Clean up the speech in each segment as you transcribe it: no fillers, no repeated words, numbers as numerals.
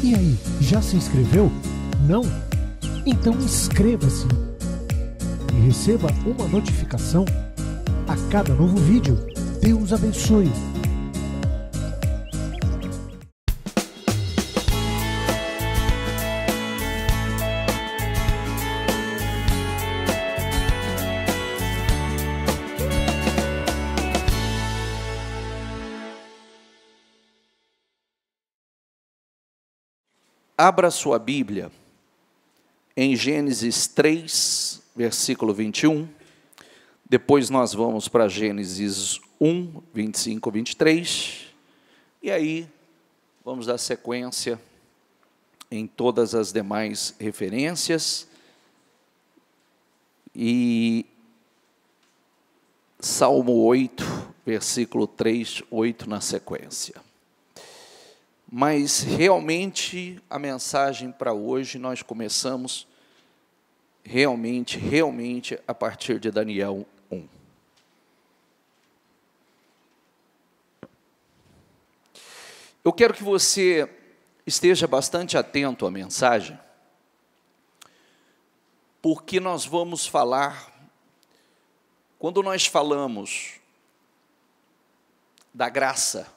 E aí, já se inscreveu? Não? Então inscreva-se e receba uma notificação a cada novo vídeo. Deus abençoe! Abra sua Bíblia em Gênesis 3, versículo 21. Depois nós vamos para Gênesis 1, 25, 23. E aí vamos dar sequência em todas as demais referências. E Salmo 8, versículo 3, 8 na sequência. Mas realmente a mensagem para hoje nós começamos realmente a partir de Daniel 1. Eu quero que você esteja bastante atento à mensagem, porque nós vamos falar, quando nós falamos da graça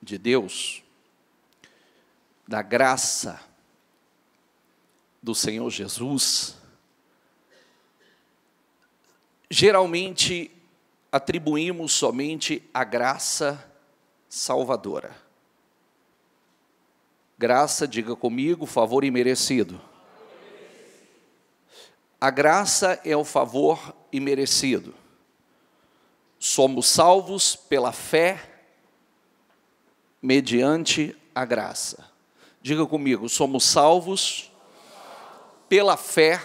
de Deus, da graça do Senhor Jesus, geralmente atribuímos somente a graça salvadora. Graça, diga comigo, favor imerecido. A graça é o favor imerecido. Somos salvos pela fé, mediante a graça. Diga comigo, somos salvos pela fé,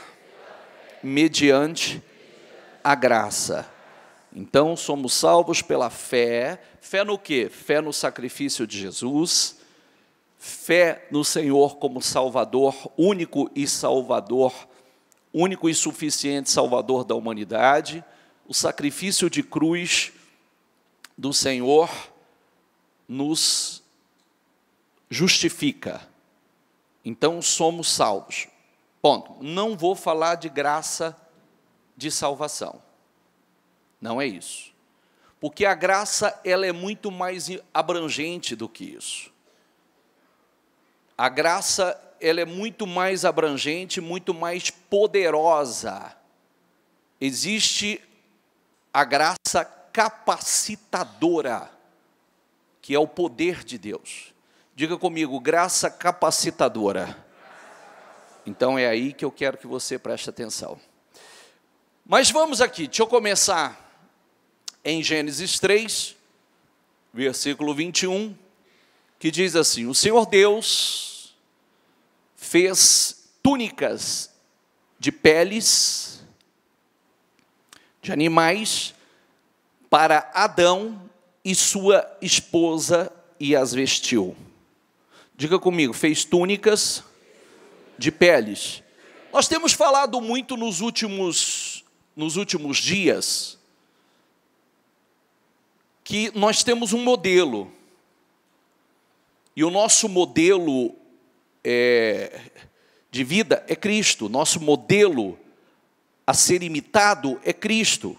mediante a graça. Então, somos salvos pela fé. Fé no quê? Fé no sacrifício de Jesus, fé no Senhor como Salvador, único e suficiente Salvador da humanidade. O sacrifício de cruz do Senhor nos justifica. Então, somos salvos. Ponto. Não vou falar de graça de salvação. Não é isso. Porque a graça, ela é muito mais abrangente do que isso. A graça, ela é muito mais abrangente, muito mais poderosa. Existe a graça capacitadora, que é o poder de Deus. Diga comigo, graça capacitadora. Então é aí que eu quero que você preste atenção. Mas vamos aqui, deixa eu começar em Gênesis 3, versículo 21, que diz assim: o Senhor Deus fez túnicas de peles de animais para Adão e sua esposa e as vestiu. Diga comigo, fez túnicas de peles. Nós temos falado muito nos últimos dias que nós temos um modelo. E o nosso modelo de vida é Cristo. Nosso modelo a ser imitado é Cristo.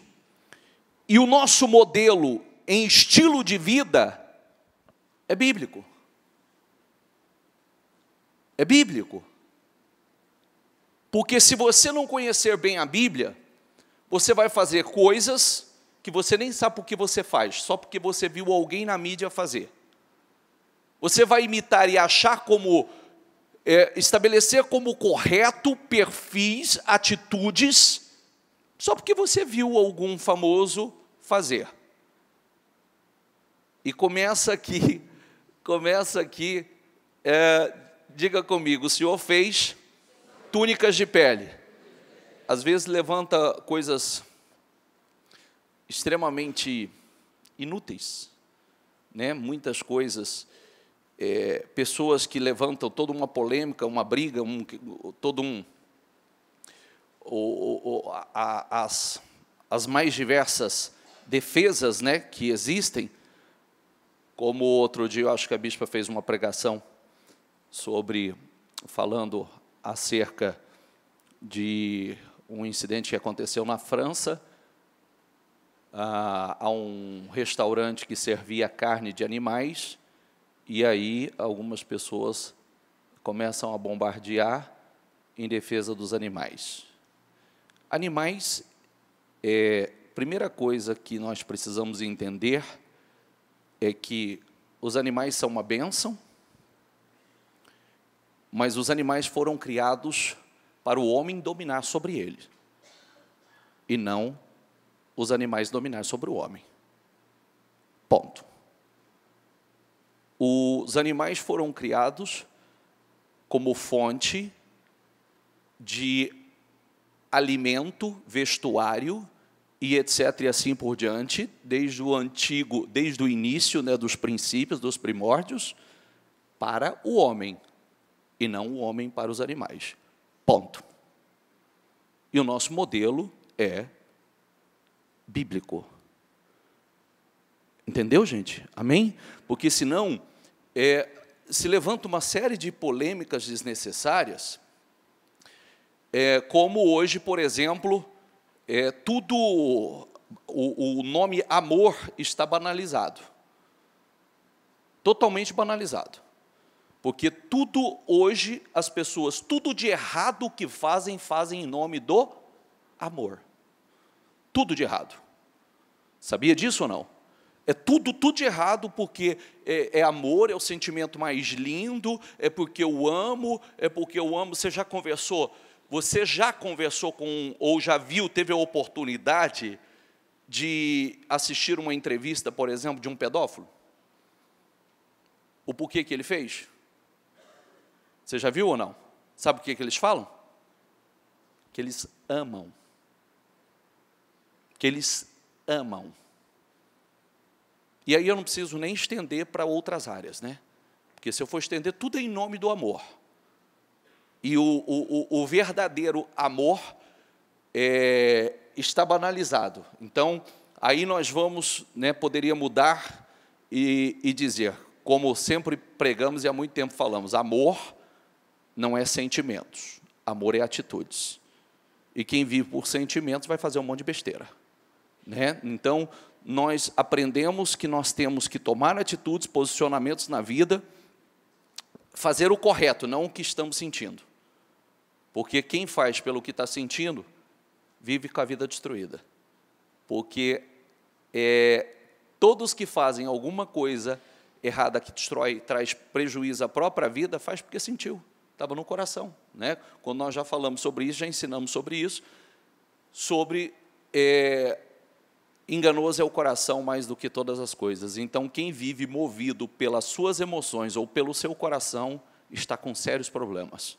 E o nosso modelo em estilo de vida é bíblico. É bíblico. Porque se você não conhecer bem a Bíblia, você vai fazer coisas que você nem sabe por que você faz, só porque você viu alguém na mídia fazer. Você vai imitar e achar como, estabelecer como correto perfis, atitudes, só porque você viu algum famoso fazer. E começa aqui, diga comigo, o Senhor fez túnicas de pele. Às vezes levanta coisas extremamente inúteis, né? Muitas coisas, pessoas que levantam toda uma polêmica, uma briga, as mais diversas defesas, né, que existem. Como outro dia, eu acho que a bispa fez uma pregação falando acerca de um incidente que aconteceu na França. Há um restaurante que servia carne de animais, e aí algumas pessoas começam a bombardear em defesa dos animais. Animais, primeira coisa que nós precisamos entender é que os animais são uma bênção, mas os animais foram criados para o homem dominar sobre eles, e não os animais dominar sobre o homem. Ponto. Os animais foram criados como fonte de alimento, vestuário e etc. e assim por diante, desde o início, né, dos princípios, dos primórdios, para o homem, e não o homem para os animais. Ponto. E o nosso modelo é bíblico. Entendeu, gente? Amém? Porque senão se levanta uma série de polêmicas desnecessárias, como hoje, por exemplo, o nome amor está banalizado. Totalmente banalizado. Porque tudo hoje, as pessoas, tudo de errado que fazem em nome do amor. Tudo de errado. Sabia disso ou não? É tudo de errado, porque é amor, é o sentimento mais lindo, é porque eu amo. Você já conversou com, ou já viu, teve a oportunidade de assistir uma entrevista, por exemplo, de um pedófilo? O porquê que ele fez? Você já viu ou não? Sabe o que eles falam? Que eles amam. Que eles amam. E aí eu não preciso nem estender para outras áreas, né? Porque se eu for estender, tudo é em nome do amor. E o verdadeiro amor está banalizado. Então, aí nós vamos, né, poderia mudar e dizer, como sempre pregamos e há muito tempo falamos, amor não é sentimentos, amor é atitudes. E quem vive por sentimentos vai fazer um monte de besteira, né? Então, nós aprendemos que nós temos que tomar atitudes, posicionamentos na vida, fazer o correto, não o que estamos sentindo. Porque quem faz pelo que está sentindo, vive com a vida destruída. Porque todos que fazem alguma coisa errada que destrói, traz prejuízo à própria vida, faz porque sentiu, estava no coração, né? Quando nós já falamos sobre isso, já ensinamos sobre isso, sobre enganoso é o coração mais do que todas as coisas. Então, quem vive movido pelas suas emoções ou pelo seu coração, está com sérios problemas.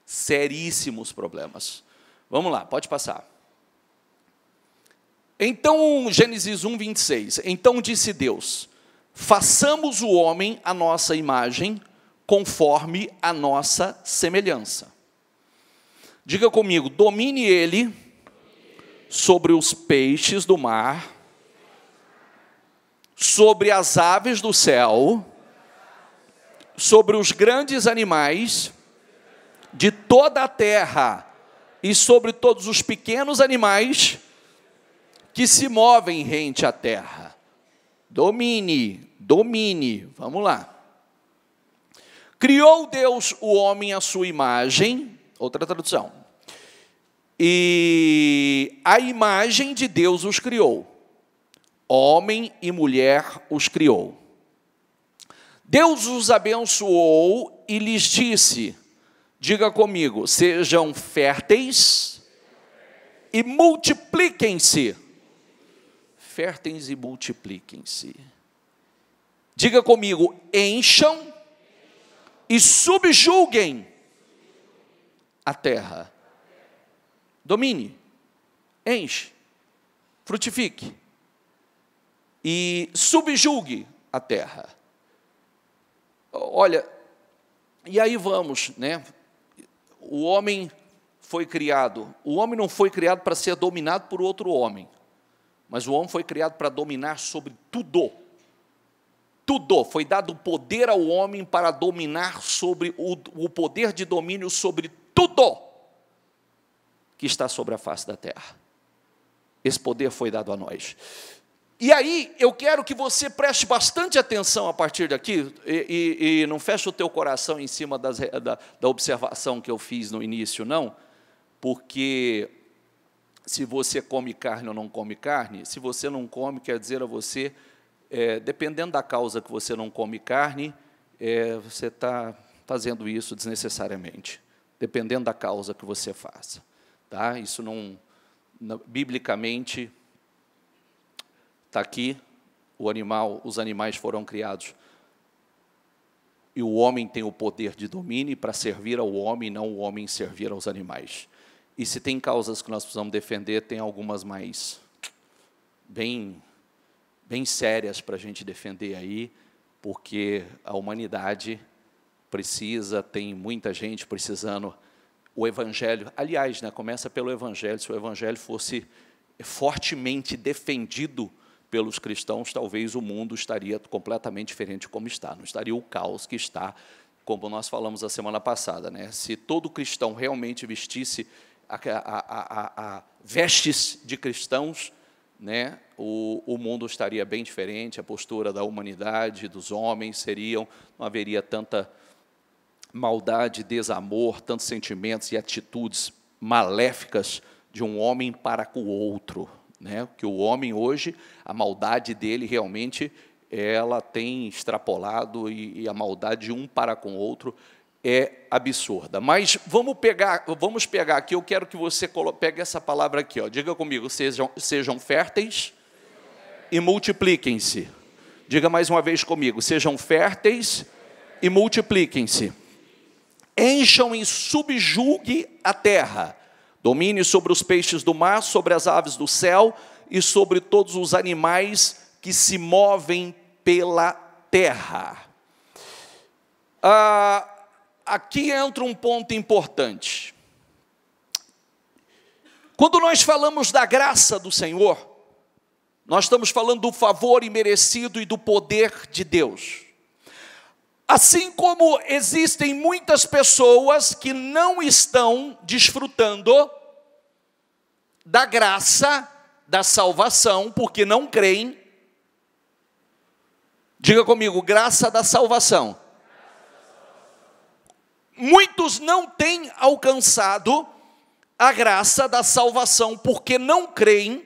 Seríssimos problemas. Vamos lá, pode passar. Então, Gênesis 1, 26. Então disse Deus, façamos o homem à nossa imagem, conforme a nossa semelhança. Diga comigo, domine ele sobre os peixes do mar, sobre as aves do céu, sobre os grandes animais de toda a terra e sobre todos os pequenos animais que se movem rente à terra. Domine, vamos lá. Criou Deus o homem à sua imagem, outra tradução, e a imagem de Deus os criou, homem e mulher os criou. Deus os abençoou e lhes disse, diga comigo, sejam férteis e multipliquem-se. Férteis e multipliquem-se. Diga comigo, encham e subjuguem a terra. Domine, enche, frutifique e subjugue a terra. Olha, e aí vamos, né? O homem não foi criado para ser dominado por outro homem, mas o homem foi criado para dominar sobre tudo. tudo. Foi dado poder ao homem para dominar sobre o poder de domínio sobre tudo que está sobre a face da terra. Esse poder foi dado a nós. E aí, eu quero que você preste bastante atenção a partir daqui, e não feche o teu coração em cima da observação que eu fiz no início, não, porque se você come carne ou não come carne, se você não come, quer dizer a você, dependendo da causa que você não come carne, você está fazendo isso desnecessariamente, dependendo da causa que você faça. Tá? Isso não, biblicamente, está aqui, os animais foram criados, e o homem tem o poder de domínio para servir ao homem, não o homem servir aos animais. E se tem causas que nós precisamos defender, tem algumas mais bem sérias para a gente defender aí, porque a humanidade precisa, tem muita gente precisando, o Evangelho, aliás, começa pelo Evangelho, se o Evangelho fosse fortemente defendido pelos cristãos, talvez o mundo estaria completamente diferente como está, não estaria o caos que está, como nós falamos a semana passada, Se todo cristão realmente vestisse vestes de cristãos, o mundo estaria bem diferente, a postura da humanidade, dos homens, não haveria tanta maldade, desamor, tantos sentimentos e atitudes maléficas de um homem para com o outro. Que o homem hoje, a maldade dele realmente, ela tem extrapolado, e a maldade de um para com o outro é absurda. Mas vamos pegar aqui, eu quero que você pegue essa palavra aqui, diga comigo, sejam férteis e multipliquem-se. Diga mais uma vez comigo, sejam férteis e multipliquem-se. Encham e subjugue a terra, domine sobre os peixes do mar, sobre as aves do céu e sobre todos os animais que se movem pela terra. Aqui entra um ponto importante. Quando nós falamos da graça do Senhor, nós estamos falando do favor imerecido e do poder de Deus. Assim como existem muitas pessoas que não estão desfrutando da graça da salvação, porque não creem. Diga comigo, graça da salvação. Muitos não têm alcançado a graça da salvação, porque não creem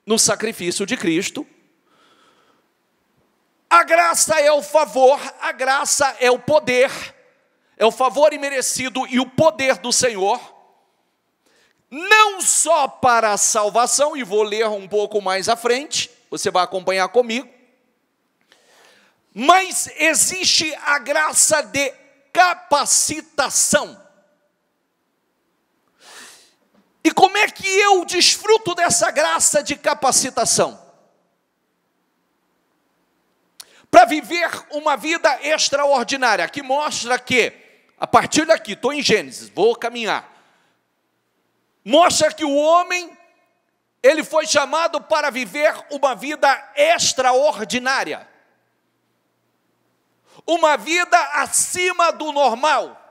no sacrifício de Cristo. A graça é o favor, a graça é o poder, é o favor imerecido e o poder do Senhor, não só para a salvação, e vou ler um pouco mais à frente, você vai acompanhar comigo, mas existe a graça de capacitação. E como é que eu desfruto dessa graça de capacitação? Para viver uma vida extraordinária, que mostra que, a partir daqui, estou em Gênesis, vou caminhar, mostra que o homem, ele foi chamado para viver uma vida extraordinária, uma vida acima do normal.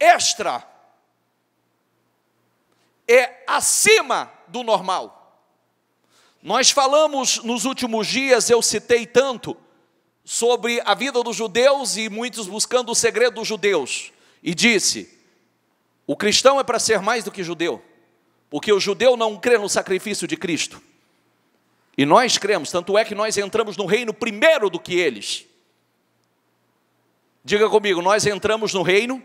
Extra é acima do normal. Nós falamos nos últimos dias, eu citei tanto, sobre a vida dos judeus e muitos buscando o segredo dos judeus. E disse, o cristão é para ser mais do que judeu, porque o judeu não crê no sacrifício de Cristo. E nós cremos, tanto é que nós entramos no reino primeiro do que eles. Diga comigo, nós entramos no reino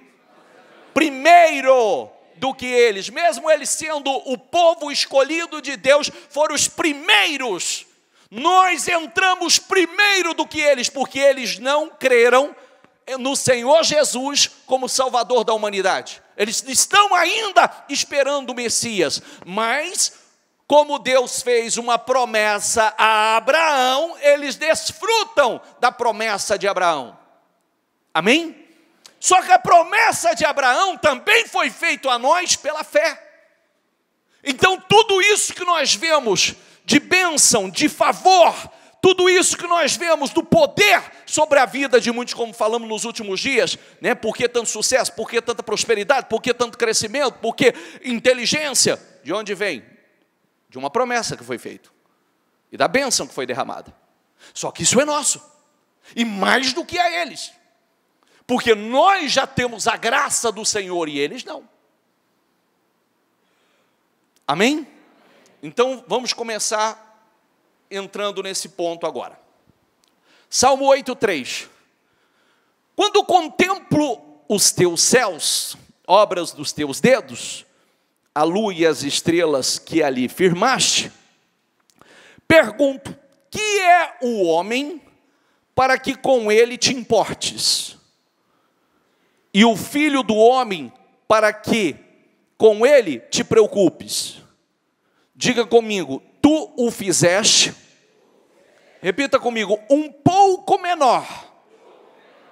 primeiro do que eles, mesmo eles sendo o povo escolhido de Deus, foram os primeiros. Nós entramos primeiro do que eles, porque eles não creram no Senhor Jesus como Salvador da humanidade. Eles estão ainda esperando o Messias, mas como Deus fez uma promessa a Abraão, eles desfrutam da promessa de Abraão. Amém? Só que a promessa de Abraão também foi feita a nós pela fé. Então tudo isso que nós vemos de bênção, de favor, tudo isso que nós vemos do poder sobre a vida de muitos, como falamos nos últimos dias, né? Por que tanto sucesso? Por que tanta prosperidade? Por que tanto crescimento? Por que inteligência? De onde vem? De uma promessa que foi feita e da bênção que foi derramada. Só que isso é nosso, e mais do que a eles, porque nós já temos a graça do Senhor e eles não. Amém? Então vamos começar entrando nesse ponto agora. Salmo 8:3. Quando contemplo os teus céus, obras dos teus dedos, a lua e as estrelas que ali firmaste, pergunto: que é o homem para que com ele te importes? E o filho do homem para que com ele te preocupes? Diga comigo: tu o fizeste, repita comigo, um pouco menor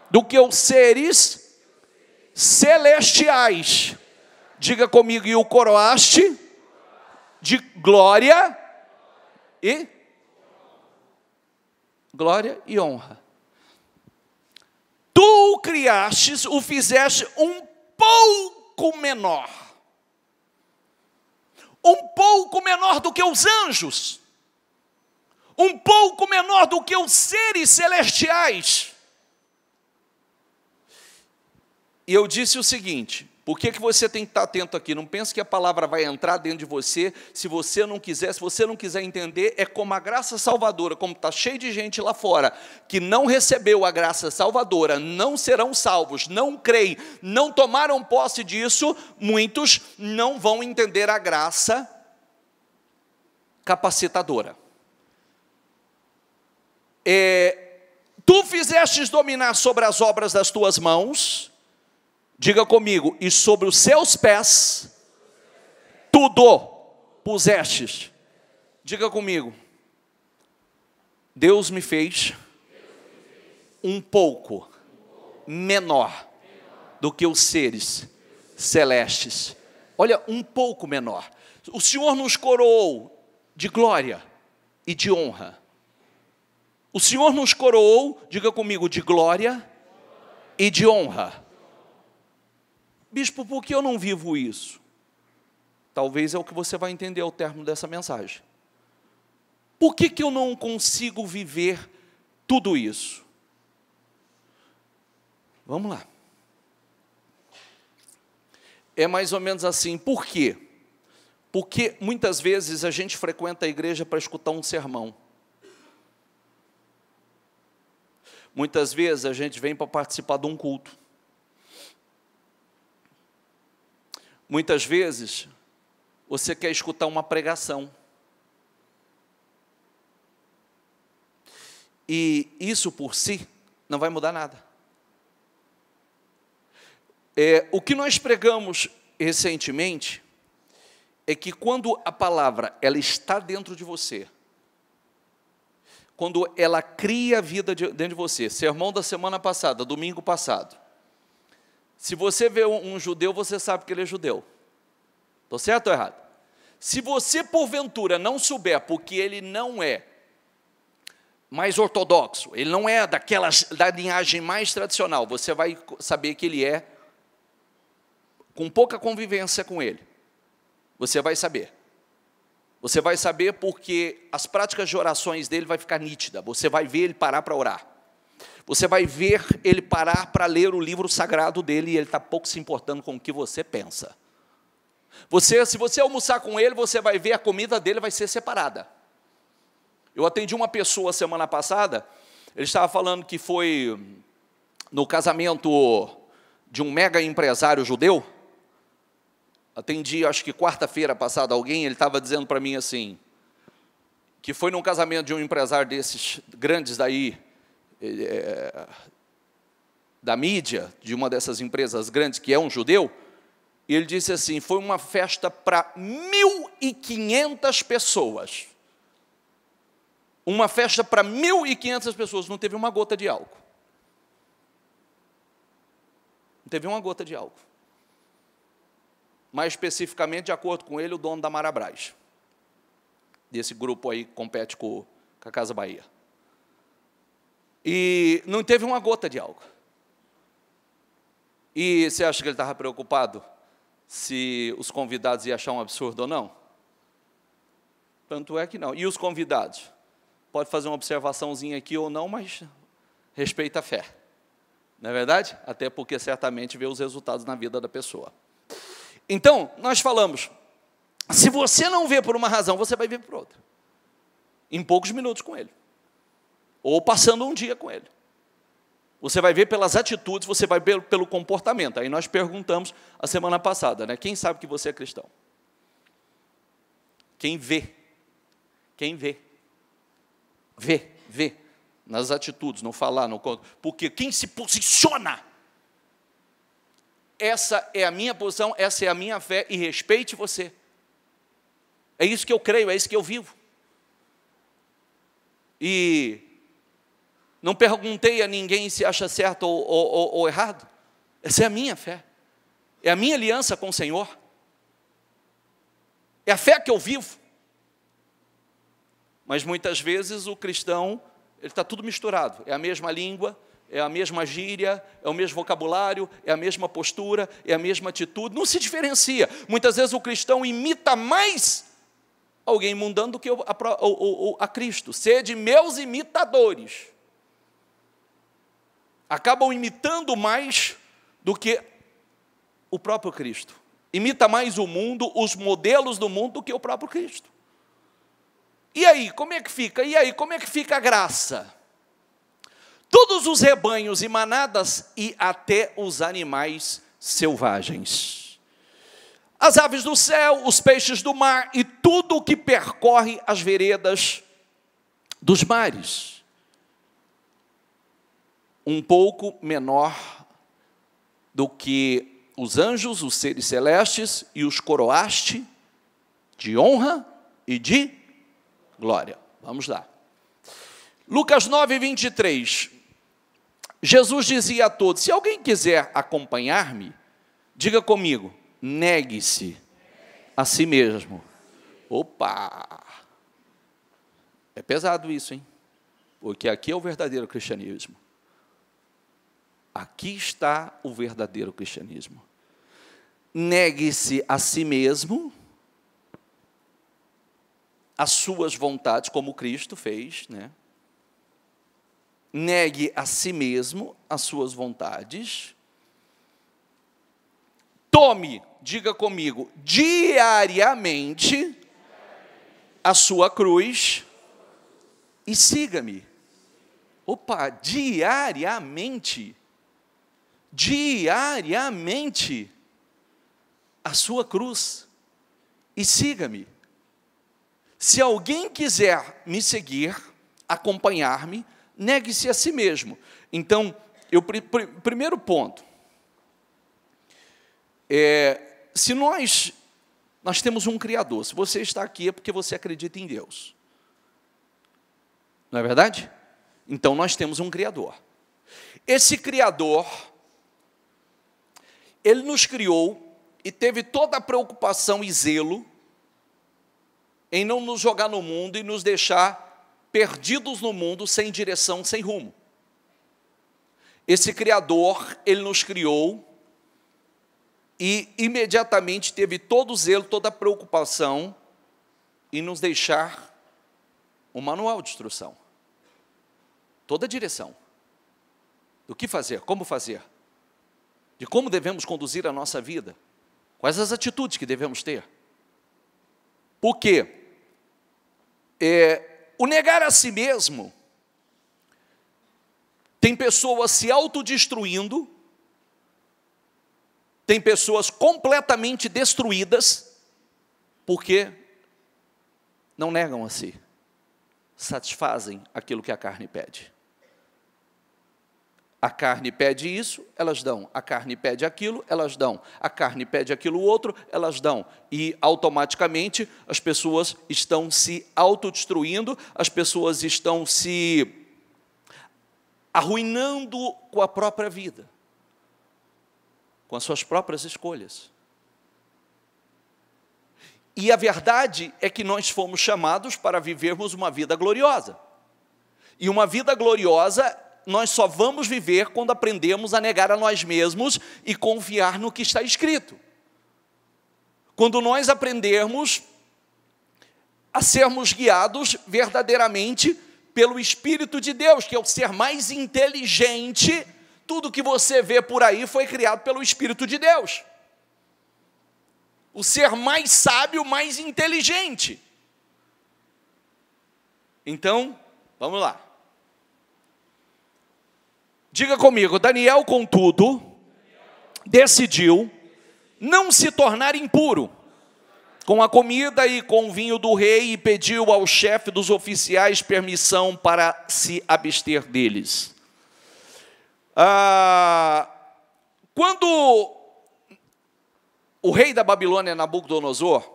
do que os seres celestiais. Diga comigo: e o coroaste de glória e honra. Tu o criastes, o fizeste um pouco menor. Um pouco menor do que os anjos. Um pouco menor do que os seres celestiais. E eu disse o seguinte: por que você tem que estar atento aqui? Não pense que a palavra vai entrar dentro de você, se você não quiser entender, é como a graça salvadora, como está cheio de gente lá fora, que não recebeu a graça salvadora, não serão salvos, não creem, não tomaram posse disso, muitos não vão entender a graça capacitadora. Tu fizestes dominar sobre as obras das tuas mãos, diga comigo, e sobre os seus pés, tudo pusestes. Diga comigo, Deus me fez um pouco menor do que os seres celestes. Olha, um pouco menor. O Senhor nos coroou de glória e de honra. O Senhor nos coroou, diga comigo, de glória e de honra. Bispo, por que eu não vivo isso? Talvez é o que você vai entender ao término dessa mensagem. Por que eu não consigo viver tudo isso? Vamos lá. É mais ou menos assim. Por quê? Porque muitas vezes a gente frequenta a igreja para escutar um sermão. Muitas vezes a gente vem para participar de um culto. Muitas vezes, você quer escutar uma pregação. E isso por si não vai mudar nada. O que nós pregamos recentemente é que quando a palavra ela está dentro de você, quando ela cria a vida dentro de você, sermão da semana passada, domingo passado, se você vê um judeu, você sabe que ele é judeu. Estou certo ou errado? Se você, porventura, não souber, porque ele não é mais ortodoxo, ele não é da linhagem mais tradicional, você vai saber que ele é com pouca convivência com ele. Você vai saber. Você vai saber porque as práticas de orações dele vai ficar nítida. Você vai ver ele parar para orar. Você vai ver ele parar para ler o livro sagrado dele e ele está pouco se importando com o que você pensa. Se você almoçar com ele, você vai ver a comida dele vai ser separada. Eu atendi uma pessoa semana passada, ele estava falando que foi no casamento de um mega empresário judeu. Atendi, acho que quarta-feira passada, alguém, ele estava dizendo para mim assim, que foi num casamento de um empresário desses grandes daí, da mídia, de uma dessas empresas grandes, que é um judeu, e ele disse assim, foi uma festa para 1.500 pessoas. Uma festa para 1.500 pessoas, não teve uma gota de álcool. Não teve uma gota de álcool. Mais especificamente, de acordo com ele, o dono da Marabras. Desse grupo aí que compete com a Casa Bahia. e não teve uma gota de álcool. E você acha que ele estava preocupado se os convidados iam achar um absurdo ou não? Tanto é que não. E os convidados? Pode fazer uma observaçãozinha aqui ou não, mas respeita a fé. Não é verdade? Até porque certamente vê os resultados na vida da pessoa. Então, nós falamos, se você não vê por uma razão, você vai ver por outra. Em poucos minutos com ele. Ou passando um dia com ele. Você vai ver pelas atitudes, você vai ver pelo comportamento. Aí nós perguntamos a semana passada, né? Quem sabe que você é cristão? Quem vê? Quem vê? Vê. Nas atitudes, não falar, não conta. Porque quem se posiciona, essa é a minha posição, essa é a minha fé, e respeite você. É isso que eu creio, é isso que eu vivo. E não perguntei a ninguém se acha certo ou errado. Essa é a minha fé. É a minha aliança com o Senhor. É a fé que eu vivo. Mas muitas vezes o cristão, ele está tudo misturado. É a mesma língua, é a mesma gíria, é o mesmo vocabulário, é a mesma postura, é a mesma atitude. Não se diferencia. Muitas vezes o cristão imita mais alguém mundano do que a Cristo. Sede meus imitadores. Acabam imitando mais do que o próprio Cristo. Imita mais o mundo, os modelos do mundo, do que o próprio Cristo. E aí, como é que fica? E aí, como é que fica a graça? Todos os rebanhos e manadas e até os animais selvagens. As aves do céu, os peixes do mar e tudo o que percorre as veredas dos mares. Um pouco menor do que os anjos, os seres celestes, e os coroaste de honra e de glória. Vamos lá. Lucas 9, 23. Jesus dizia a todos, se alguém quiser acompanhar-me, diga comigo, negue-se a si mesmo. Opa! É pesado isso, hein? Porque aqui é o verdadeiro cristianismo. Aqui está o verdadeiro cristianismo. Negue-se a si mesmo, as suas vontades, como Cristo fez, né? Negue a si mesmo as suas vontades. Tome, diga comigo, diariamente a sua cruz e siga-me. Opa, diariamente a sua cruz e siga-me. Se alguém quiser me seguir, acompanhar-me, negue-se a si mesmo. Então, primeiro ponto, se nós temos um Criador, se você está aqui é porque você acredita em Deus. Não é verdade? Então, nós temos um Criador. Esse Criador, Ele nos criou e teve toda a preocupação e zelo em não nos jogar no mundo e nos deixar perdidos no mundo, sem direção, sem rumo. Esse Criador, Ele nos criou e imediatamente teve todo o zelo, toda a preocupação em nos deixar um manual de instrução. Toda a direção. Do que fazer, como fazer. De como devemos conduzir a nossa vida. Quais as atitudes que devemos ter. Por quê? O negar a si mesmo, tem pessoas se autodestruindo, tem pessoas completamente destruídas, porque não negam a si, satisfazem aquilo que a carne pede. A carne pede isso, elas dão. A carne pede aquilo, elas dão. A carne pede aquilo outro, elas dão. E, automaticamente, as pessoas estão se autodestruindo, as pessoas estão se arruinando com a própria vida, com as suas próprias escolhas. E a verdade é que nós fomos chamados para vivermos uma vida gloriosa. E uma vida gloriosa nós só vamos viver quando aprendemos a negar a nós mesmos e confiar no que está escrito. Quando nós aprendermos a sermos guiados verdadeiramente pelo Espírito de Deus, que é o ser mais inteligente. Tudo que você vê por aí foi criado pelo Espírito de Deus. O ser mais sábio, mais inteligente. Então, vamos lá. Diga comigo, Daniel, contudo, decidiu não se tornar impuro com a comida e com o vinho do rei, e pediu ao chefe dos oficiais permissão para se abster deles. Quando o rei da Babilônia, Nabucodonosor,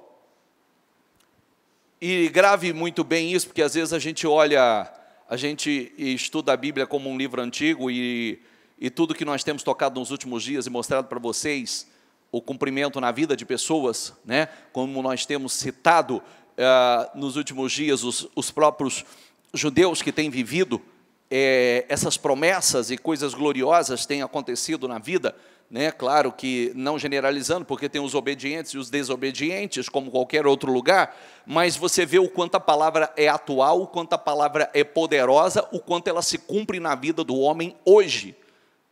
e grave muito bem isso, porque às vezes a gente estuda a Bíblia como um livro antigo, e tudo que nós temos tocado nos últimos dias e mostrado para vocês, o cumprimento na vida de pessoas, né? Como nós temos citado nos últimos dias, os próprios judeus que têm vivido essas promessas e coisas gloriosas têm acontecido na vida, né? Claro que não generalizando, porque tem os obedientes e os desobedientes, como qualquer outro lugar, mas você vê o quanto a palavra é atual, o quanto a palavra é poderosa, o quanto ela se cumpre na vida do homem hoje,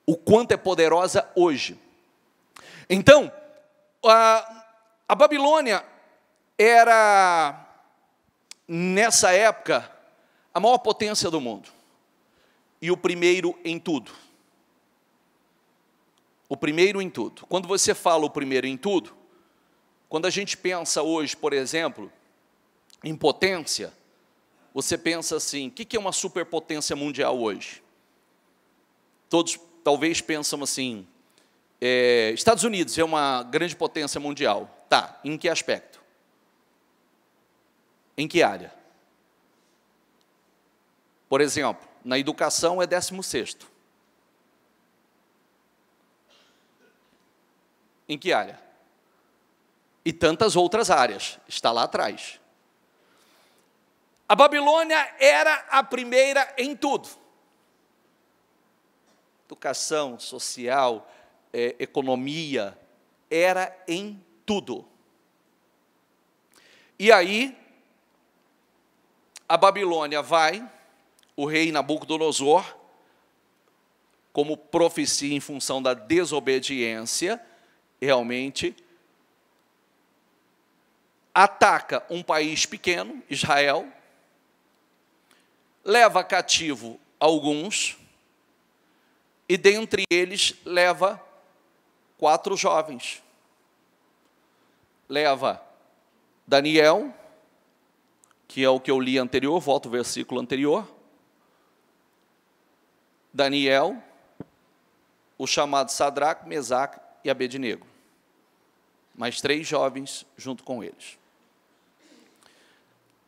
o quanto é poderosa hoje. Então, a Babilônia era, nessa época, a maior potência do mundo, e o primeiro em tudo. O primeiro em tudo. Quando você fala o primeiro em tudo, quando a gente pensa hoje, por exemplo, em potência, você pensa assim, o que é uma superpotência mundial hoje? Todos talvez pensam assim, Estados Unidos é uma grande potência mundial. Tá, em que aspecto? Em que área? Por exemplo, na educação é 16º. Em que área? E tantas outras áreas, está lá atrás. A Babilônia era a primeira em tudo. Educação, social, economia, era em tudo. E aí, a Babilônia vai, o rei Nabucodonosor, como profecia em função da desobediência, realmente ataca um país pequeno, Israel, leva cativo alguns, e dentre eles leva 4 jovens. Leva Daniel, que é o que eu li anterior, volto ao versículo anterior. Daniel, o chamado Sadraque, Mesaque e Abednego. Mais 3 jovens junto com eles.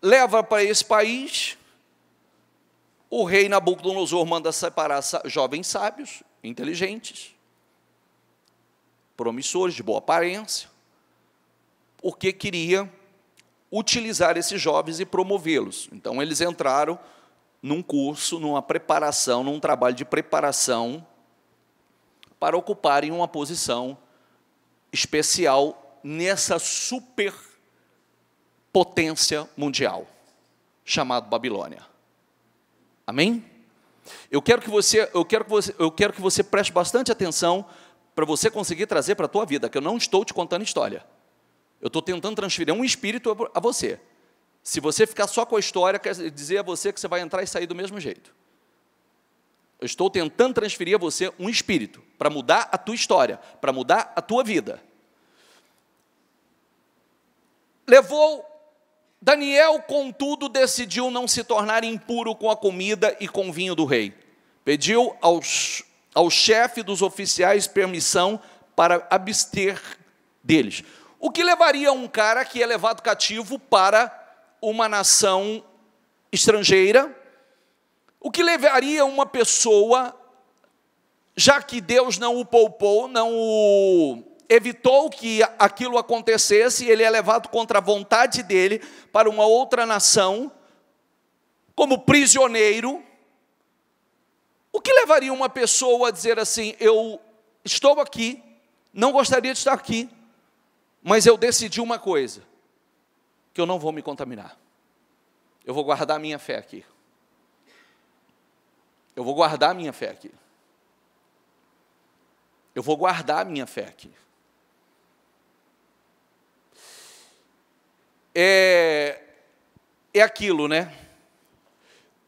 Leva para esse país, o rei Nabucodonosor manda separar jovens sábios, inteligentes, promissores, de boa aparência, porque queria utilizar esses jovens e promovê-los. Então, eles entraram num curso, numa preparação, num trabalho de preparação para ocuparem uma posição especial nessa superpotência mundial, chamada Babilônia. Amém? Eu quero que você preste bastante atenção para você conseguir trazer para a tua vida, que eu não estou te contando história. Eu estou tentando transferir um espírito a você. Se você ficar só com a história, quer dizer a você que você vai entrar e sair do mesmo jeito. Eu estou tentando transferir a você um espírito, para mudar a tua história, para mudar a tua vida. Daniel, contudo, decidiu não se tornar impuro com a comida e com o vinho do rei. Pediu ao chefe dos oficiais permissão para abster deles. O que levaria um cara que é levado cativo para uma nação estrangeira? O que levaria uma pessoa, já que Deus não o poupou, não o evitou que aquilo acontecesse, ele é levado contra a vontade dele para uma outra nação, como prisioneiro? O que levaria uma pessoa a dizer assim: eu estou aqui, não gostaria de estar aqui, mas eu decidi uma coisa, que eu não vou me contaminar. Eu vou guardar a minha fé aqui. Eu vou guardar a minha fé aqui. Eu vou guardar a minha fé aqui. É aquilo, né?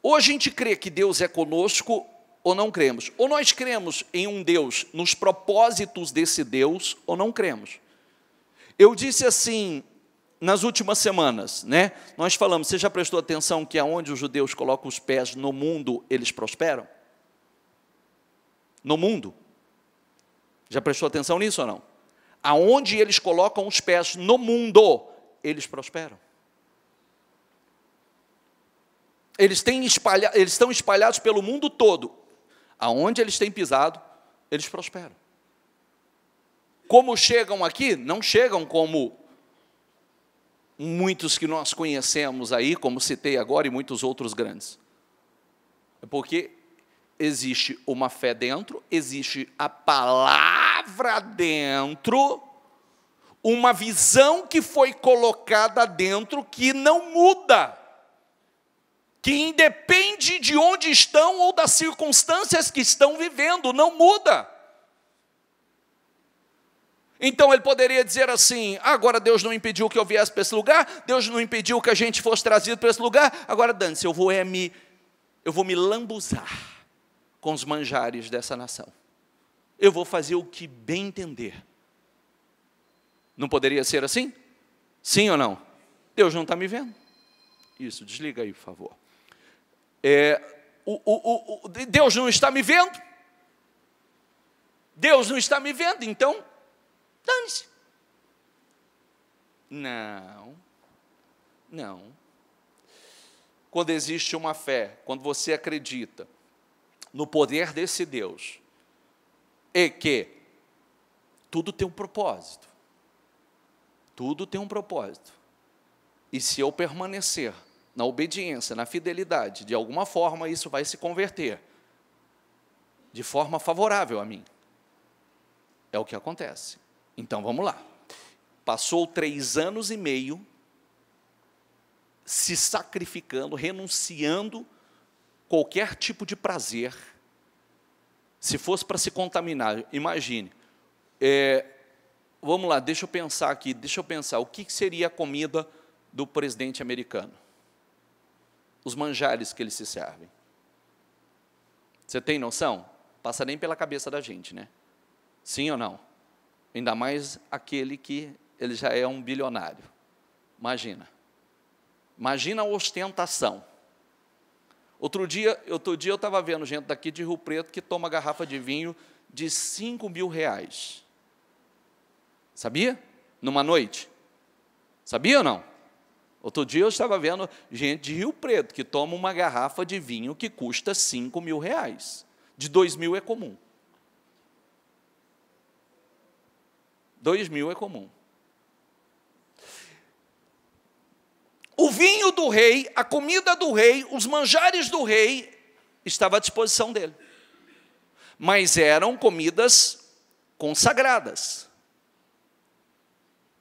Ou a gente crê que Deus é conosco, ou não cremos. Ou nós cremos em um Deus, nos propósitos desse Deus, ou não cremos. Eu disse assim, nas últimas semanas, né? Nós falamos, você já prestou atenção que aonde os judeus colocam os pés no mundo, eles prosperam? No mundo. Já prestou atenção nisso ou não? Aonde eles colocam os pés no mundo, eles prosperam. Eles estão espalhados pelo mundo todo. Aonde eles têm pisado, eles prosperam. Como chegam aqui? Não chegam como muitos que nós conhecemos aí, como citei agora, e muitos outros grandes. É porque existe uma fé dentro, existe a palavra dentro, uma visão que foi colocada dentro que não muda, que independe de onde estão ou das circunstâncias que estão vivendo, não muda. Então ele poderia dizer assim: agora Deus não impediu que eu viesse para esse lugar, Deus não impediu que a gente fosse trazido para esse lugar, agora dane-se, eu vou me lambuzar com os manjares dessa nação. Eu vou fazer o que bem entender. Não poderia ser assim? Sim ou não? Deus não está me vendo. Isso, desliga aí, por favor. Deus não está me vendo. Deus não está me vendo, então, dane-se. Não. Quando existe uma fé, quando você acredita no poder desse Deus, é que tudo tem um propósito. Tudo tem um propósito. E se eu permanecer na obediência, na fidelidade, de alguma forma isso vai se converter de forma favorável a mim. É o que acontece. Então vamos lá. Passou 3 anos e meio se sacrificando, renunciando qualquer tipo de prazer. Se fosse para se contaminar, imagine. Vamos lá, deixa eu pensar, o que seria a comida do presidente americano? Os manjares que eles se servem. Você tem noção? Passa nem pela cabeça da gente, né? Sim ou não? Ainda mais aquele que ele já é um bilionário. Imagina a ostentação. Outro dia eu estava vendo gente daqui de Rio Preto que toma garrafa de vinho de R$5.000. Sabia? Numa noite. Sabia ou não? Outro dia eu estava vendo gente de Rio Preto que toma uma garrafa de vinho que custa R$5.000. De 2.000 é comum. 2.000 é comum. O vinho do rei, a comida do rei, os manjares do rei, estava à disposição dele. Mas eram comidas consagradas.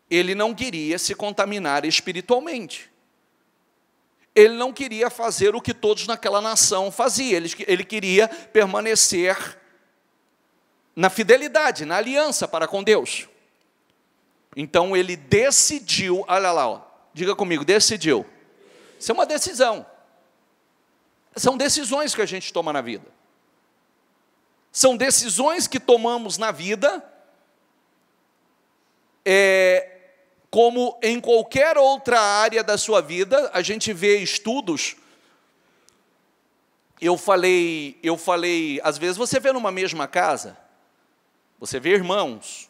Ele não queria se contaminar espiritualmente. Ele não queria fazer o que todos naquela nação faziam. Ele queria permanecer na fidelidade, na aliança para com Deus. Então ele decidiu, olha lá, ó, diga comigo, decidiu. Isso é uma decisão. São decisões que a gente toma na vida. São decisões que tomamos na vida, como em qualquer outra área da sua vida. A gente vê estudos. Eu falei, às vezes você vê numa mesma casa, você vê irmãos,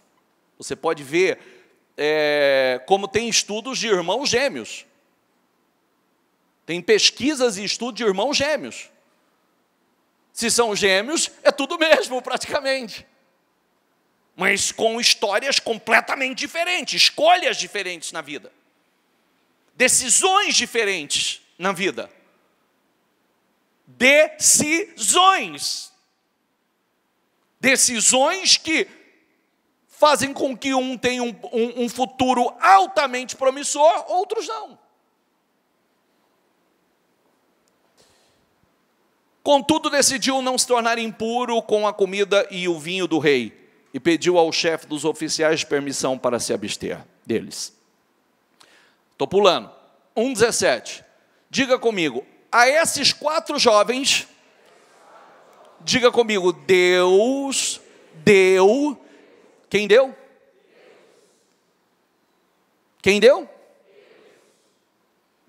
você pode ver como tem estudos de irmãos gêmeos. Tem pesquisas e estudos de irmãos gêmeos. Se são gêmeos, é tudo mesmo, praticamente. Mas com histórias completamente diferentes, escolhas diferentes na vida. Decisões diferentes na vida. Decisões. Decisões que fazem com que um tenha um futuro altamente promissor, outros não. Contudo, decidiu não se tornar impuro com a comida e o vinho do rei, e pediu ao chefe dos oficiais permissão para se abster deles. Estou pulando. 1,17. Diga comigo, a esses 4 jovens, diga comigo, Deus deu. Quem deu? Quem deu?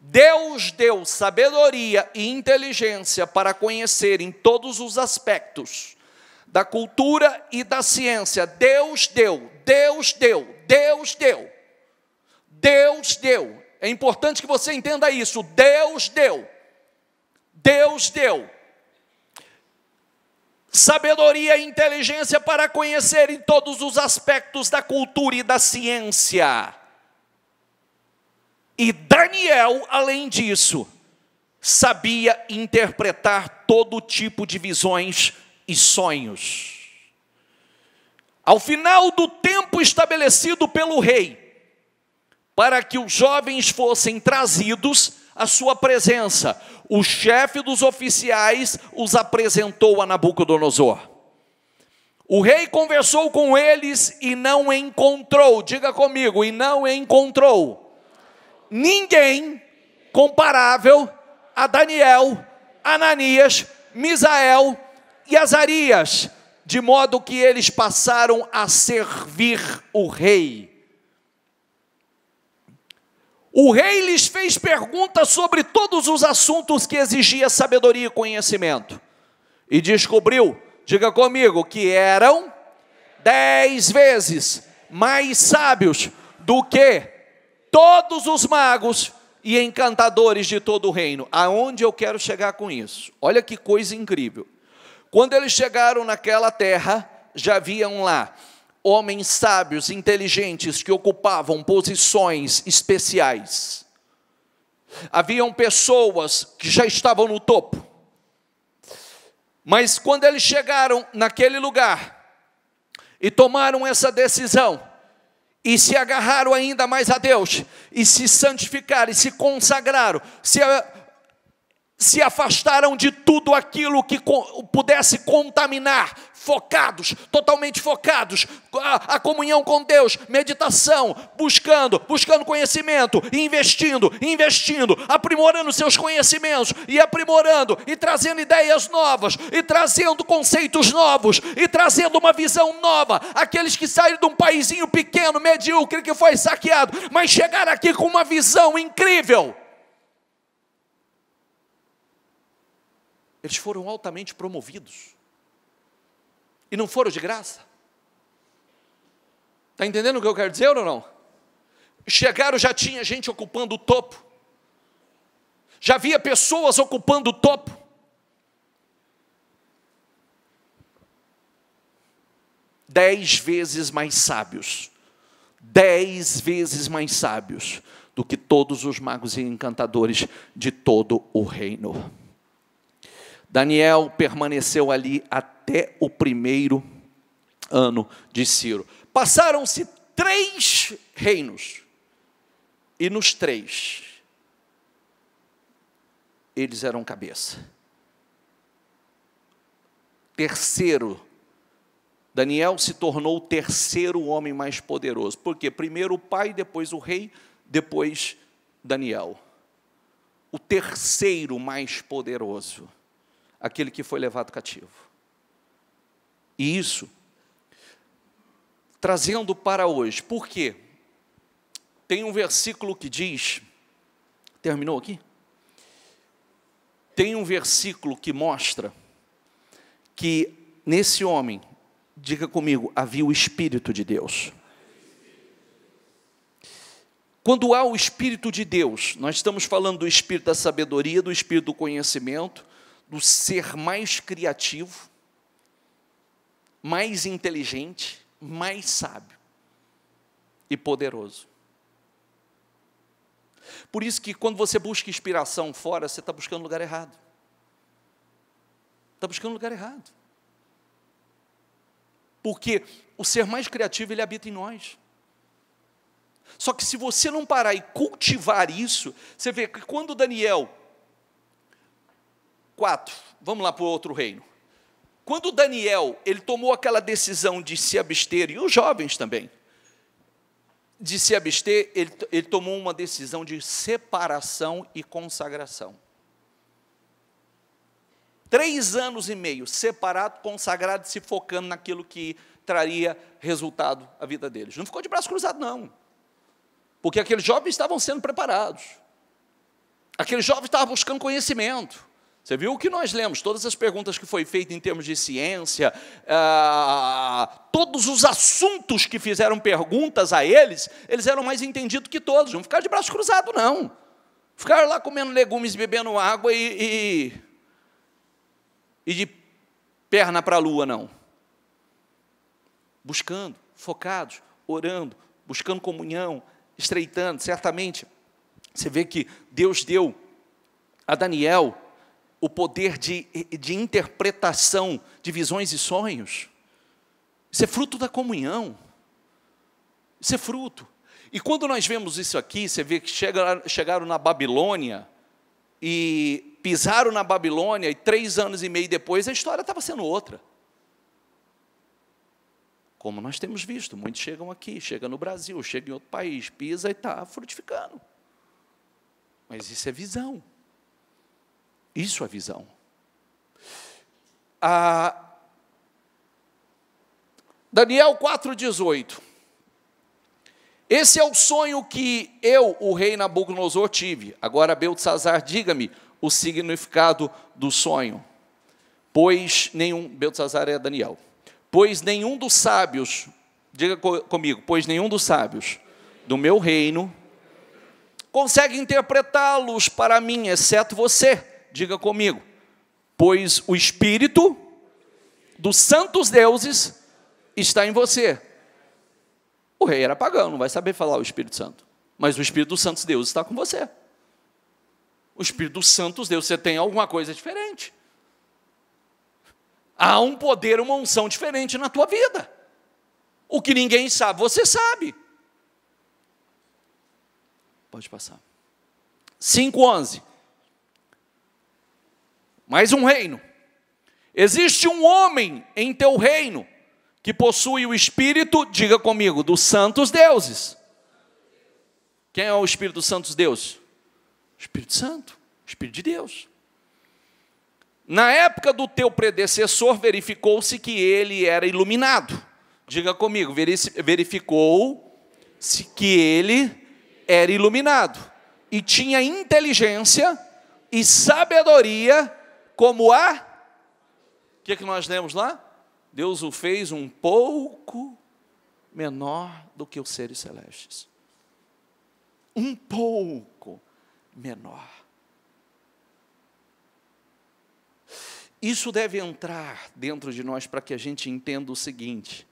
Deus deu sabedoria e inteligência para conhecer em todos os aspectos da cultura e da ciência. Deus deu, Deus deu, Deus deu, Deus deu. É importante que você entenda isso. Deus deu, Deus deu sabedoria e inteligência para conhecer em todos os aspectos da cultura e da ciência. E Daniel, além disso, sabia interpretar todo tipo de visões e sonhos. Ao final do tempo estabelecido pelo rei, para que os jovens fossem trazidos à sua presença, o chefe dos oficiais os apresentou a Nabucodonosor. O rei conversou com eles e não encontrou, diga comigo, e não encontrou ninguém comparável a Daniel, Ananias, Misael e Azarias, de modo que eles passaram a servir o rei. O rei lhes fez perguntas sobre todos os assuntos que exigia sabedoria e conhecimento. E descobriu, diga comigo, que eram 10 vezes mais sábios do que todos os magos e encantadores de todo o reino. Aonde eu quero chegar com isso? Olha que coisa incrível. Quando eles chegaram naquela terra, já haviam lá homens sábios, inteligentes, que ocupavam posições especiais. Haviam pessoas que já estavam no topo. Mas quando eles chegaram naquele lugar e tomaram essa decisão, e se agarraram ainda mais a Deus, e se santificaram, e se consagraram, se afastaram de tudo aquilo que pudesse contaminar, focados, totalmente focados, a comunhão com Deus, meditação, buscando conhecimento, investindo, aprimorando seus conhecimentos, e aprimorando, e trazendo ideias novas, e trazendo conceitos novos, e trazendo uma visão nova. Aqueles que saíram de um paizinho pequeno, medíocre, que foi saqueado, mas chegaram aqui com uma visão incrível. Eles foram altamente promovidos. E não foram de graça. Está entendendo o que eu quero dizer ou não? Chegaram, já tinha gente ocupando o topo. Já havia pessoas ocupando o topo. Dez vezes mais sábios. 10 vezes mais sábios do que todos os magos e encantadores de todo o reino. Daniel permaneceu ali até o 1º ano de Ciro. Passaram-se 3 reinos, e nos 3, eles eram cabeça. Terceiro, Daniel se tornou o 3º homem mais poderoso. Por quê? Primeiro o pai, depois o rei, depois Daniel. O 3º mais poderoso. Aquele que foi levado cativo. E isso, trazendo para hoje, por quê? Tem um versículo que diz, terminou aqui? Tem um versículo que mostra que nesse homem, diga comigo, havia o Espírito de Deus. Quando há o Espírito de Deus, nós estamos falando do Espírito da sabedoria, do Espírito do conhecimento, do ser mais criativo, mais inteligente, mais sábio e poderoso. Por isso que quando você busca inspiração fora, você está buscando lugar errado. Está buscando lugar errado. Porque o ser mais criativo, ele habita em nós. Só que se você não parar e cultivar isso, você vê que quando Daniel 4, vamos lá para o outro reino. Quando Daniel, ele tomou aquela decisão de se abster, e os jovens também, de se abster, ele tomou uma decisão de separação e consagração. 3 anos e meio, separado, consagrado, se focando naquilo que traria resultado à vida deles. Não ficou de braço cruzado, não. Porque aqueles jovens estavam sendo preparados. Aqueles jovens estavam buscando conhecimento. Você viu o que nós lemos? Todas as perguntas que foi feita em termos de ciência, todos os assuntos que fizeram perguntas a eles, eles eram mais entendidos que todos. Não ficaram de braço cruzado, não. Ficaram lá comendo legumes, bebendo água e de perna para a lua, não. Buscando, focados, orando, buscando comunhão, estreitando. Certamente, você vê que Deus deu a Daniel o poder de interpretação de visões e sonhos. Isso é fruto da comunhão. Isso é fruto. E quando nós vemos isso aqui, você vê que chegaram na Babilônia, e pisaram na Babilônia, e 3 anos e meio depois, a história estava sendo outra. Como nós temos visto, muitos chegam aqui, chegam no Brasil, chegam em outro país, pisa e está frutificando. Mas isso é visão. Isso é visão. Daniel 4,18. Esse é o sonho que eu, o rei Nabucodonosor, tive. Agora, Beltesazar, diga-me o significado do sonho. Pois nenhum, Beltesazar é Daniel. Pois nenhum dos sábios, diga comigo, pois nenhum dos sábios do meu reino consegue interpretá-los para mim, exceto você. Diga comigo, pois o Espírito dos santos deuses está em você. O rei era pagão, não vai saber falar o Espírito Santo. Mas o Espírito dos santos deuses está com você. O Espírito dos santos deuses, você tem alguma coisa diferente. Há um poder, uma unção diferente na tua vida. O que ninguém sabe, você sabe. Pode passar. 5:11. Mais um reino. Existe um homem em teu reino que possui o Espírito, diga comigo, dos santos deuses. Quem é o Espírito dos santos deuses? O Espírito Santo, o Espírito de Deus. Na época do teu predecessor, verificou-se que ele era iluminado. Diga comigo, verificou-se que ele era iluminado. E tinha inteligência e sabedoria como a... O que nós lemos lá? Deus o fez um pouco menor do que os seres celestes. Um pouco menor. Isso deve entrar dentro de nós para que a gente entenda o seguinte.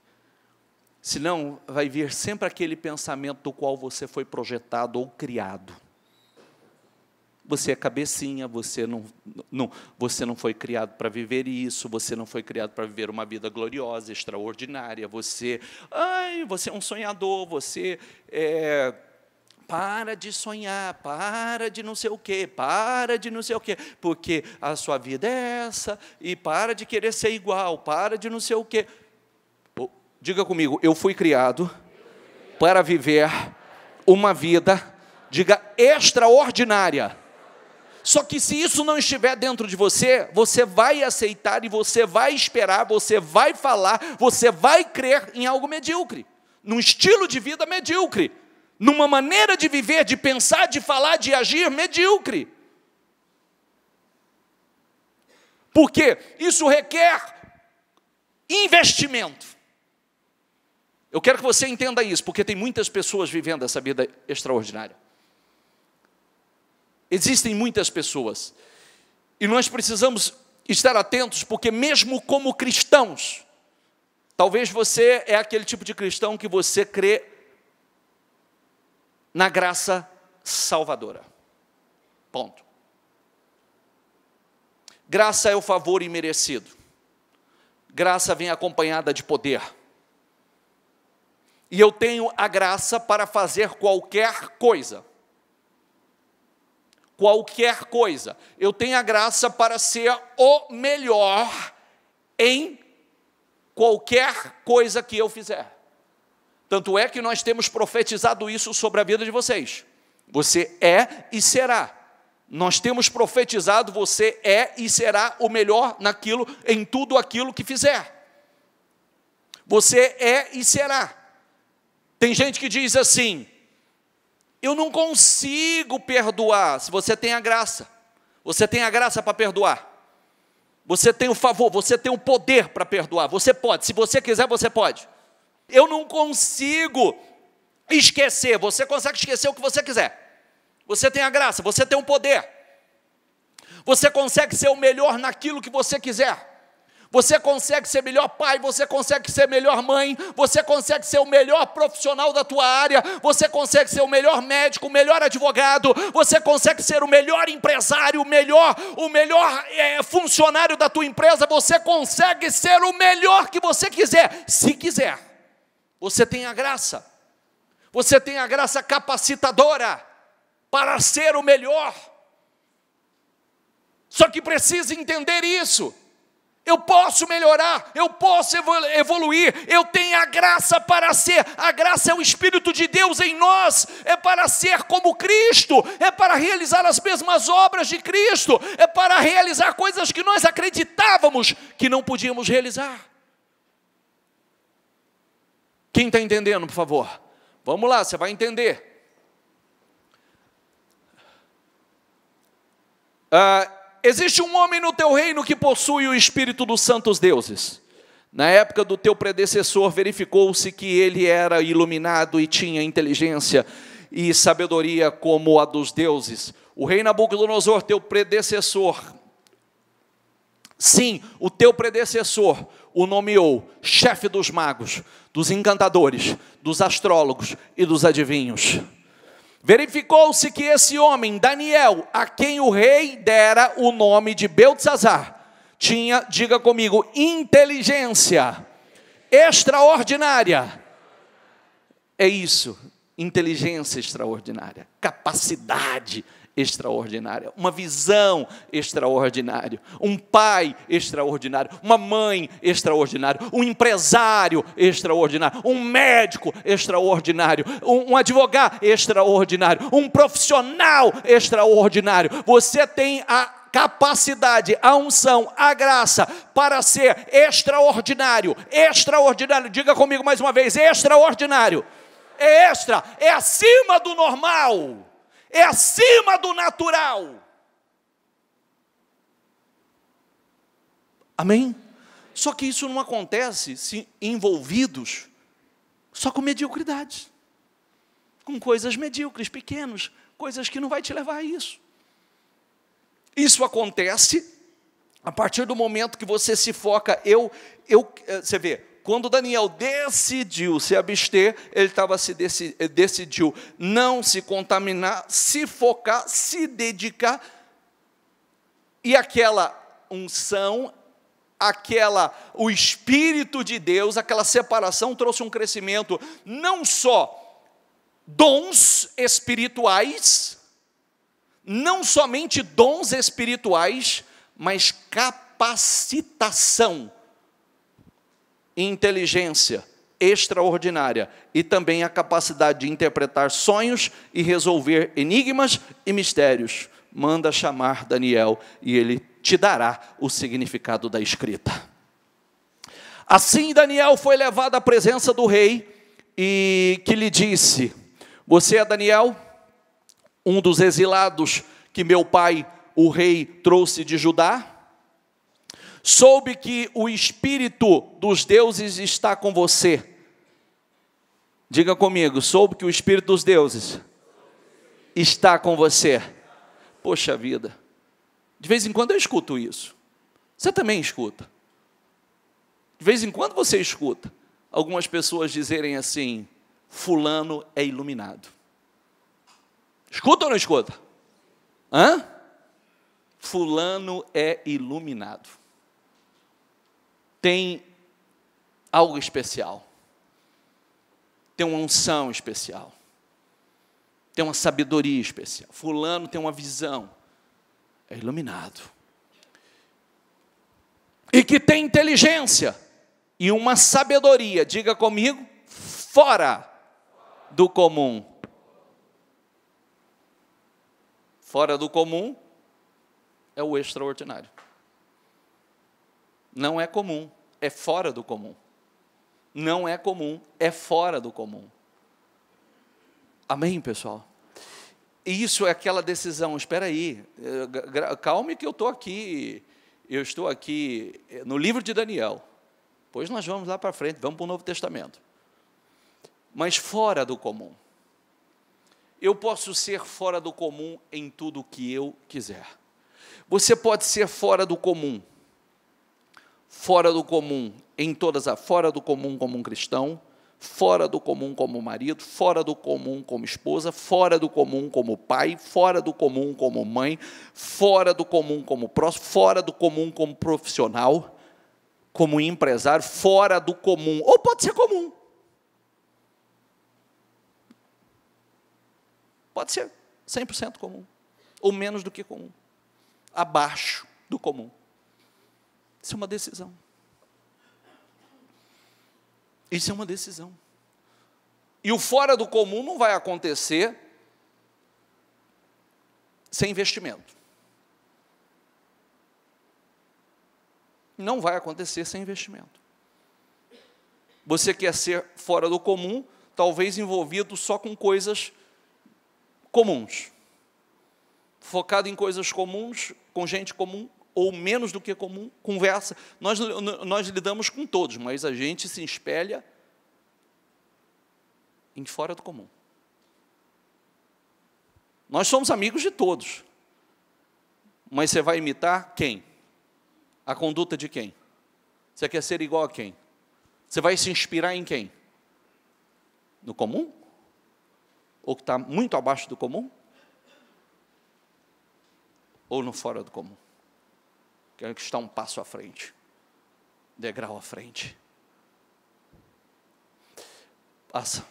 Senão vai vir sempre aquele pensamento do qual você foi projetado ou criado. Você é cabecinha, você não foi criado para viver isso, você não foi criado para viver uma vida gloriosa, extraordinária, você é um sonhador, você para de sonhar, para de não sei o quê, porque a sua vida é essa, e para de querer ser igual, para de não sei o quê. Diga comigo, eu fui criado para viver uma vida, diga, extraordinária. Só que se isso não estiver dentro de você, você vai aceitar e você vai esperar, você vai falar, você vai crer em algo medíocre, num estilo de vida medíocre, numa maneira de viver, de pensar, de falar, de agir medíocre. Porque isso requer investimento. Eu quero que você entenda isso, porque tem muitas pessoas vivendo essa vida extraordinária. Existem muitas pessoas, e nós precisamos estar atentos, porque mesmo como cristãos, talvez você é aquele tipo de cristão que você crê na graça salvadora. Ponto. Graça é o favor imerecido. Graça vem acompanhada de poder. E eu tenho a graça para fazer qualquer coisa. Qualquer coisa. Eu tenho a graça para ser o melhor em qualquer coisa que eu fizer. Tanto é que nós temos profetizado isso sobre a vida de vocês. Você é e será. Nós temos profetizado, você é e será o melhor naquilo, em tudo aquilo que fizer. Você é e será. Tem gente que diz assim: eu não consigo perdoar. Se você tem a graça, você tem a graça para perdoar. Você tem o favor, você tem o poder para perdoar. Você pode, se você quiser, você pode. Eu não consigo esquecer. Você consegue esquecer o que você quiser. Você tem a graça, você tem o poder. Você consegue ser o melhor naquilo que você quiser. Você consegue ser melhor pai, você consegue ser melhor mãe, você consegue ser o melhor profissional da tua área, você consegue ser o melhor médico, o melhor advogado, você consegue ser o melhor empresário, o melhor funcionário da tua empresa, você consegue ser o melhor que você quiser, se quiser. Você tem a graça. Você tem a graça capacitadora para ser o melhor. Só que precisa entender isso. Eu posso melhorar, eu posso evoluir, eu tenho a graça para ser. A graça é o Espírito de Deus em nós, é para ser como Cristo, é para realizar as mesmas obras de Cristo, é para realizar coisas que nós acreditávamos que não podíamos realizar. Quem está entendendo, por favor? Vamos lá, você vai entender. Existe um homem no teu reino que possui o espírito dos santos deuses. Na época do teu predecessor, verificou-se que ele era iluminado e tinha inteligência e sabedoria como a dos deuses. O rei Nabucodonosor, teu predecessor, sim, o teu predecessor o nomeou chefe dos magos, dos encantadores, dos astrólogos e dos adivinhos. Verificou-se que esse homem, Daniel, a quem o rei dera o nome de Beltesazar, tinha, diga comigo, inteligência extraordinária. É isso, inteligência extraordinária, capacidade extraordinária, uma visão extraordinária, um pai extraordinário, uma mãe extraordinária, um empresário extraordinário, um médico extraordinário, um advogado extraordinário, um profissional extraordinário. Você tem a capacidade, a unção, a graça para ser extraordinário, extraordinário. Diga comigo mais uma vez, extraordinário. É extra, é acima do normal. É acima do natural. Amém? Só que isso não acontece se envolvidos só com mediocridade, com coisas medíocres, pequenas, coisas que não vai te levar a isso. Isso acontece a partir do momento que você se foca. Você vê, quando Daniel decidiu se abster, ele decidiu não se contaminar, se focar, se dedicar. E aquela unção, o Espírito de Deus, aquela separação trouxe um crescimento, não só dons espirituais, não somente dons espirituais, mas capacitação, inteligência extraordinária e também a capacidade de interpretar sonhos e resolver enigmas e mistérios. Manda chamar Daniel e ele te dará o significado da escrita. Assim Daniel foi levado à presença do rei e que lhe disse: você é Daniel, um dos exilados que meu pai, o rei, trouxe de Judá? Soube que o Espírito dos deuses está com você. Diga comigo, soube que o Espírito dos deuses está com você. Poxa vida, de vez em quando eu escuto isso. Você também escuta. De vez em quando você escuta algumas pessoas dizerem assim: fulano é iluminado. Escuta ou não escuta? Fulano é iluminado. Tem algo especial. tem uma unção especial, tem uma sabedoria especial. Fulano tem uma visão, é iluminado. E que tem inteligência e uma sabedoria, diga comigo, fora do comum. Fora do comum é o extraordinário. Não é comum, é fora do comum. Não é comum, é fora do comum. Amém, pessoal? E isso é aquela decisão, espera aí, calme que eu estou aqui no livro de Daniel, depois nós vamos lá para frente, vamos para o Novo Testamento. Mas fora do comum. Eu posso ser fora do comum em tudo o que eu quiser. Você pode ser fora do comum em todas as, fora do comum como um cristão, fora do comum como marido, fora do comum como esposa, fora do comum como pai, fora do comum como mãe, fora do comum como próximo, fora do comum como profissional, como empresário, fora do comum, ou pode ser comum. Pode ser 100% comum, ou menos do que comum, abaixo do comum. Isso é uma decisão. Isso é uma decisão. E o fora do comum não vai acontecer sem investimento. Não vai acontecer sem investimento. Você quer ser fora do comum, talvez envolvido só com coisas comuns. Focado em coisas comuns, com gente comum, ou menos do que comum, conversa. Nós lidamos com todos, mas a gente se espelha em fora do comum. Nós somos amigos de todos, mas você vai imitar quem? A conduta de quem? Você quer ser igual a quem? Você vai se inspirar em quem? No comum? Ou que está muito abaixo do comum? Ou no fora do comum? Que está um passo à frente, degrau à frente. Passa.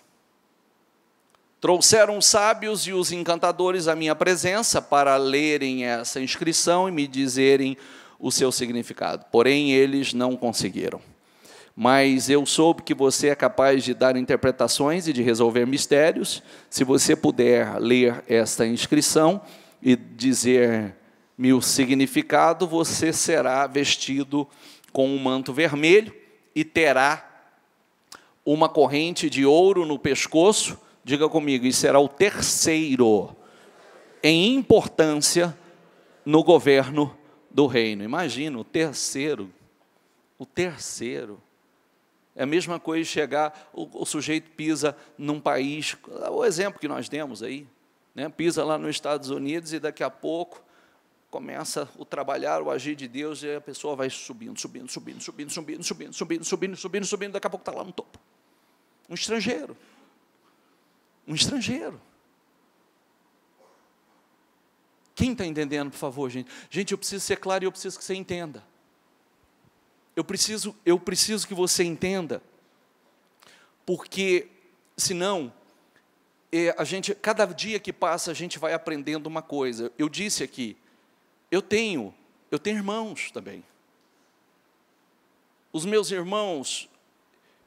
Trouxeram os sábios e os encantadores à minha presença para lerem essa inscrição e me dizerem o seu significado. Porém, eles não conseguiram. Mas eu soube que você é capaz de dar interpretações e de resolver mistérios. Se você puder ler esta inscrição e dizer-me o significado, você será vestido com um manto vermelho e terá uma corrente de ouro no pescoço. Diga comigo, e será o terceiro em importância no governo do reino. Imagina, o terceiro. É a mesma coisa chegar, o sujeito pisa num país, o exemplo que nós demos aí, né? Pisa lá nos Estados Unidos e daqui a pouco começa o trabalhar, o agir de Deus, e a pessoa vai subindo, daqui a pouco está lá no topo. Um estrangeiro. Quem está entendendo, por favor, gente? Gente, eu preciso ser claro e eu preciso que você entenda. Eu preciso que você entenda, porque, senão, cada dia que passa, a gente vai aprendendo uma coisa. Eu disse aqui, eu tenho irmãos também. Os meus irmãos,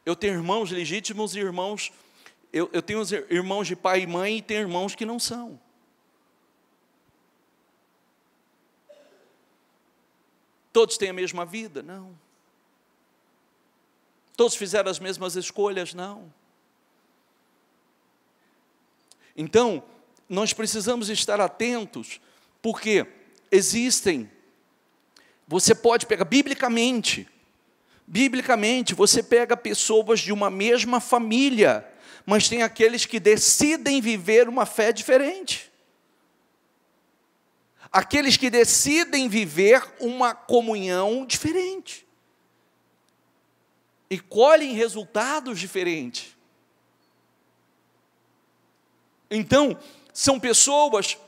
eu tenho irmãos legítimos e irmãos, eu tenho irmãos de pai e mãe e tenho irmãos que não são. Todos têm a mesma vida? Não. Todos fizeram as mesmas escolhas? Não. Então, nós precisamos estar atentos, porque você pode pegar, biblicamente, você pega pessoas de uma mesma família, mas tem aqueles que decidem viver uma fé diferente. Aqueles que decidem viver uma comunhão diferente. E colhem resultados diferentes. Então, são pessoas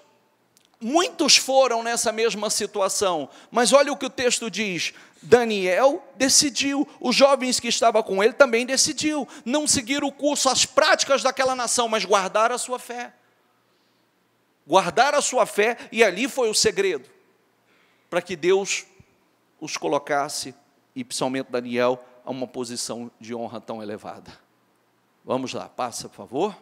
muitos foram nessa mesma situação, mas olha o que o texto diz: Daniel decidiu, os jovens que estavam com ele também decidiu, não seguir o curso, as práticas daquela nação, mas guardar a sua fé. Guardar a sua fé, e ali foi o segredo, para que Deus os colocasse, e principalmente Daniel, a uma posição de honra tão elevada. Vamos lá, passa, por favor.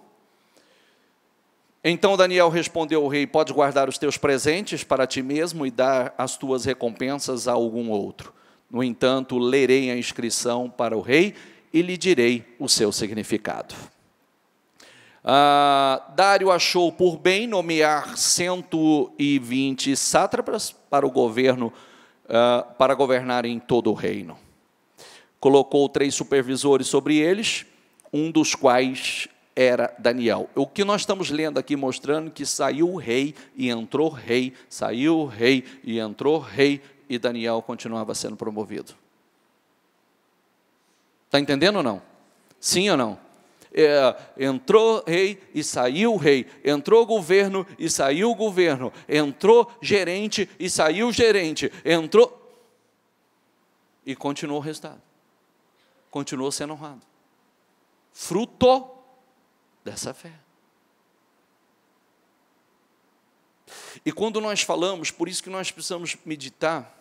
Então Daniel respondeu ao rei: pode guardar os teus presentes para ti mesmo e dar as tuas recompensas a algum outro. No entanto, lerei a inscrição para o rei e lhe direi o seu significado. Dário achou por bem nomear 120 sátrapas para o governo, para governar em todo o reino. Colocou 3 supervisores sobre eles, um dos quais era Daniel. O que nós estamos lendo aqui mostrando que saiu o rei e entrou rei, saiu o rei e entrou rei, e Daniel continuava sendo promovido. Está entendendo ou não? Sim ou não? Entrou rei e saiu rei, entrou governo e saiu governo, entrou gerente e saiu gerente, entrou e continuou o resultado, continuou sendo honrado, fruto dessa fé. E quando nós falamos, por isso que nós precisamos meditar,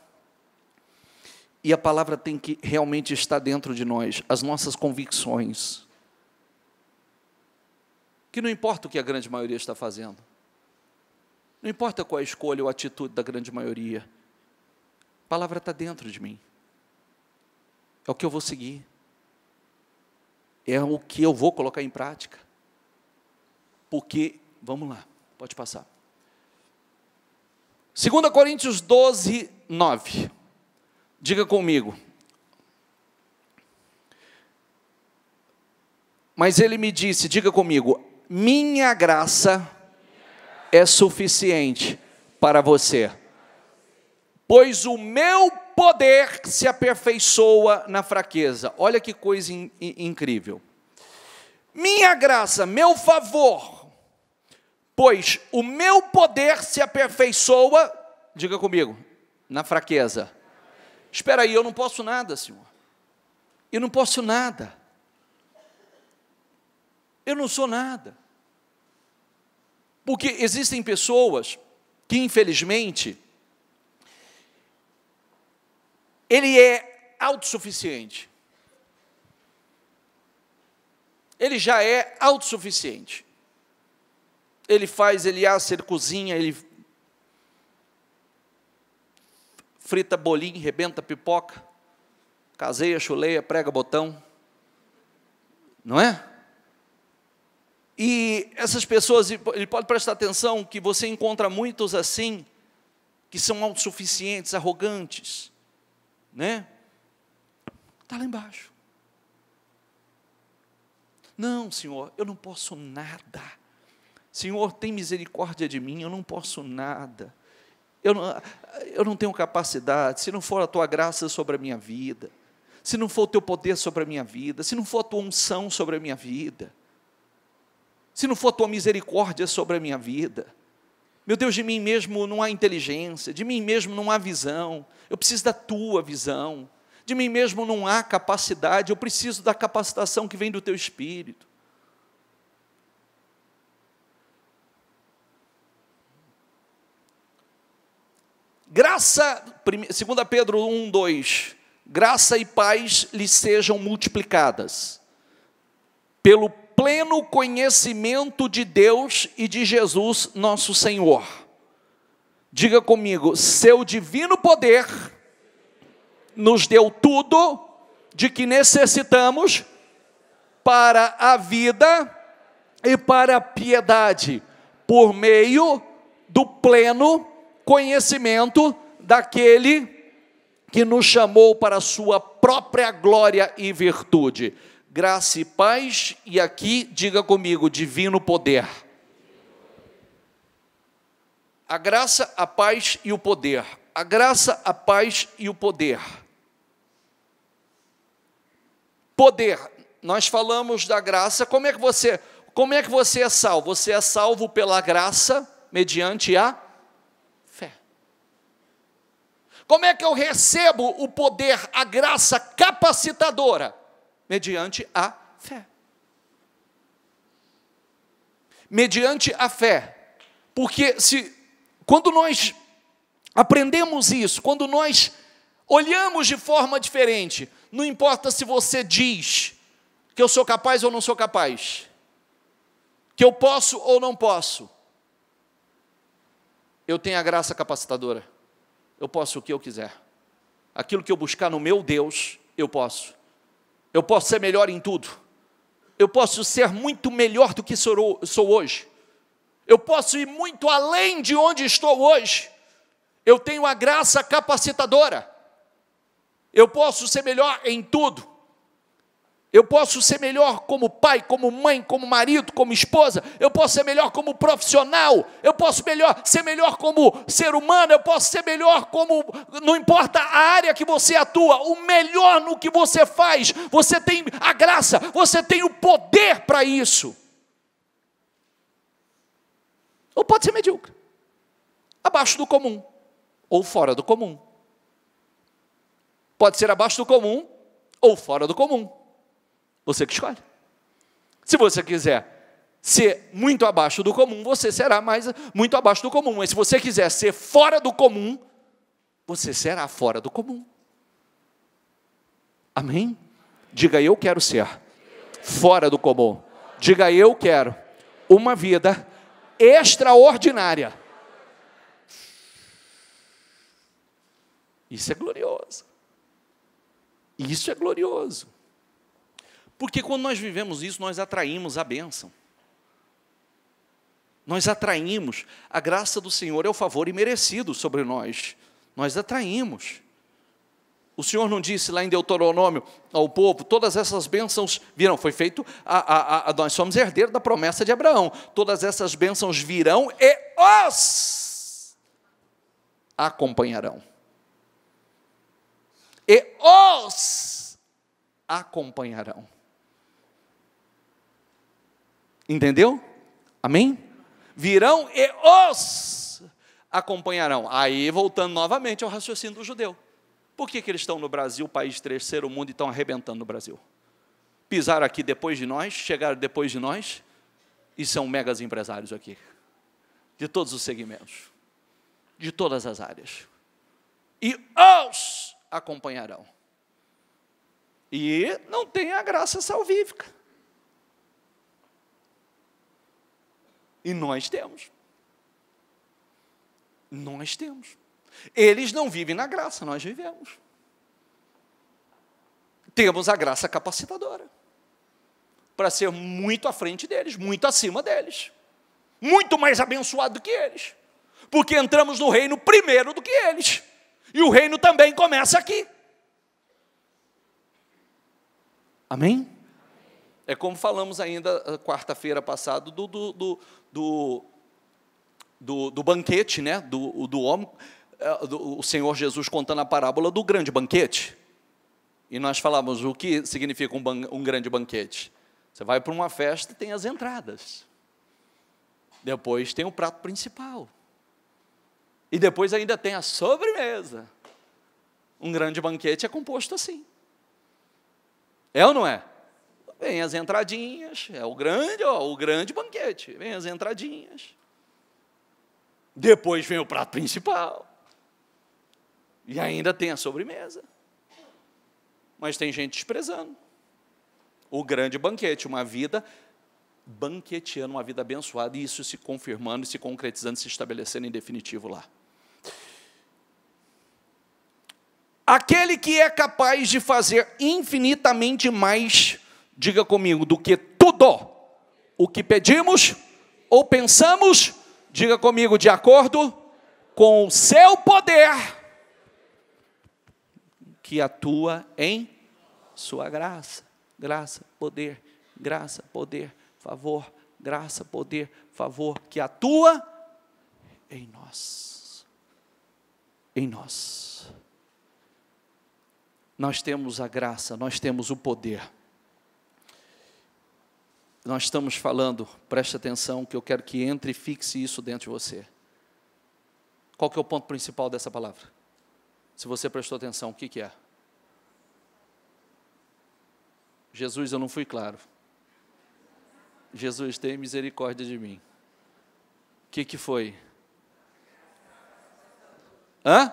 e a palavra tem que realmente estar dentro de nós, as nossas convicções, que não importa o que a grande maioria está fazendo, não importa qual a escolha ou a atitude da grande maioria, a palavra está dentro de mim, é o que eu vou seguir, é o que eu vou colocar em prática, porque, vamos lá, pode passar, 2 Coríntios 12, 9, diga comigo: mas ele me disse, diga comigo, minha graça é suficiente para você, pois o meu poder se aperfeiçoa na fraqueza. Olha que coisa incrível. Minha graça, meu favor, pois o meu poder se aperfeiçoa, diga comigo, na fraqueza. Espera aí, eu não posso nada, Senhor. Eu não posso nada. Eu não sou nada. Porque existem pessoas que, infelizmente, ele é autossuficiente. Ele já é autossuficiente. Ele faz, ele assa, ele cozinha, ele frita bolinho, rebenta pipoca, caseia, chuleia, prega botão. Não é? E essas pessoas, ele pode prestar atenção que você encontra muitos assim, que são autossuficientes, arrogantes, né? Está lá embaixo. Não, Senhor, eu não posso nada. Senhor, tem misericórdia de mim, eu não posso nada. Eu não tenho capacidade, se não for a Tua graça sobre a minha vida, se não for o Teu poder sobre a minha vida, se não for a Tua unção sobre a minha vida, se não for a Tua misericórdia sobre a minha vida, meu Deus, de mim mesmo não há inteligência, de mim mesmo não há visão, eu preciso da Tua visão, de mim mesmo não há capacidade, eu preciso da capacitação que vem do Teu Espírito. Graça, 2 Pedro 1, 2, graça e paz lhes sejam multiplicadas, pelo pleno conhecimento de Deus e de Jesus nosso Senhor. Diga comigo, seu divino poder nos deu tudo de que necessitamos para a vida e para a piedade, por meio do pleno conhecimento daquele que nos chamou para a sua própria glória e virtude. Graça e paz, e aqui, diga comigo, divino poder. A graça, a paz e o poder. A graça, a paz e o poder. Poder, nós falamos da graça, como é que você é salvo? Você é salvo pela graça, mediante a Como é que eu recebo o poder, a graça capacitadora? Mediante a fé. Mediante a fé. Porque quando nós aprendemos isso, quando nós olhamos de forma diferente, não importa se você diz que eu sou capaz ou não sou capaz, que eu posso ou não posso, eu tenho a graça capacitadora. Eu posso o que eu quiser. Aquilo que eu buscar no meu Deus, eu posso. Eu posso ser melhor em tudo. Eu posso ser muito melhor do que sou hoje. Eu posso ir muito além de onde estou hoje. Eu tenho a graça capacitadora. Eu posso ser melhor em tudo. Eu posso ser melhor como pai, como mãe, como marido, como esposa. Eu posso ser melhor como profissional. Eu posso ser melhor como ser humano. Eu posso ser melhor como... Não importa a área que você atua, o melhor no que você faz. Você tem a graça, você tem o poder para isso. Ou pode ser medíocre. Abaixo do comum. Ou fora do comum. Pode ser abaixo do comum ou fora do comum. Você que escolhe. Se você quiser ser muito abaixo do comum, você será muito abaixo do comum. Mas se você quiser ser fora do comum, você será fora do comum. Amém? Diga, eu quero ser fora do comum. Diga, eu quero uma vida extraordinária. Isso é glorioso. Isso é glorioso. Porque quando nós vivemos isso, nós atraímos a bênção. Nós atraímos a graça do Senhor, é o favor imerecido sobre nós. Nós atraímos. O Senhor não disse lá em Deuteronômio ao povo, todas essas bênçãos virão, foi feito, nós somos herdeiros da promessa de Abraão. Todas essas bênçãos virão e os acompanharão. E os acompanharão. Entendeu? Amém? Virão e os acompanharão. Aí, voltando novamente ao raciocínio do judeu. Por que eles estão no Brasil, país terceiro mundo, e estão arrebentando no Brasil? Pisaram aqui depois de nós, chegaram depois de nós, e são megas empresários aqui. De todos os segmentos. De todas as áreas. E os acompanharão. E não tem a graça salvífica. E nós temos. Nós temos. Eles não vivem na graça, nós vivemos. Temos a graça capacitadora. Para ser muito à frente deles, muito acima deles. Muito mais abençoado do que eles. Porque entramos no reino primeiro do que eles. E o reino também começa aqui. Amém? É como falamos ainda quarta-feira passada do banquete, né? do homem, o Senhor Jesus contando a parábola do grande banquete. E nós falamos o que significa um grande banquete. Você vai para uma festa e tem as entradas. Depois tem o prato principal. E depois ainda tem a sobremesa. Um grande banquete é composto assim. É ou não é? Vem as entradinhas, é o grande banquete. Vem as entradinhas. Depois vem o prato principal. E ainda tem a sobremesa. Mas tem gente desprezando. O grande banquete, uma vida banqueteando, uma vida abençoada, e isso se confirmando, se concretizando, se estabelecendo em definitivo lá. Aquele que é capaz de fazer infinitamente mais, diga comigo, do que tudo o que pedimos ou pensamos, diga comigo, de acordo com o seu poder, que atua em sua graça. Graça, poder, favor, graça, poder, favor, que atua em nós. Em nós. Nós temos a graça, nós temos o poder. Nós estamos falando, preste atenção, que eu quero que entre e fixe isso dentro de você. Qual que é o ponto principal dessa palavra? Se você prestou atenção, o que é? Jesus, eu não fui claro. Jesus, tem misericórdia de mim. O que foi? Hã?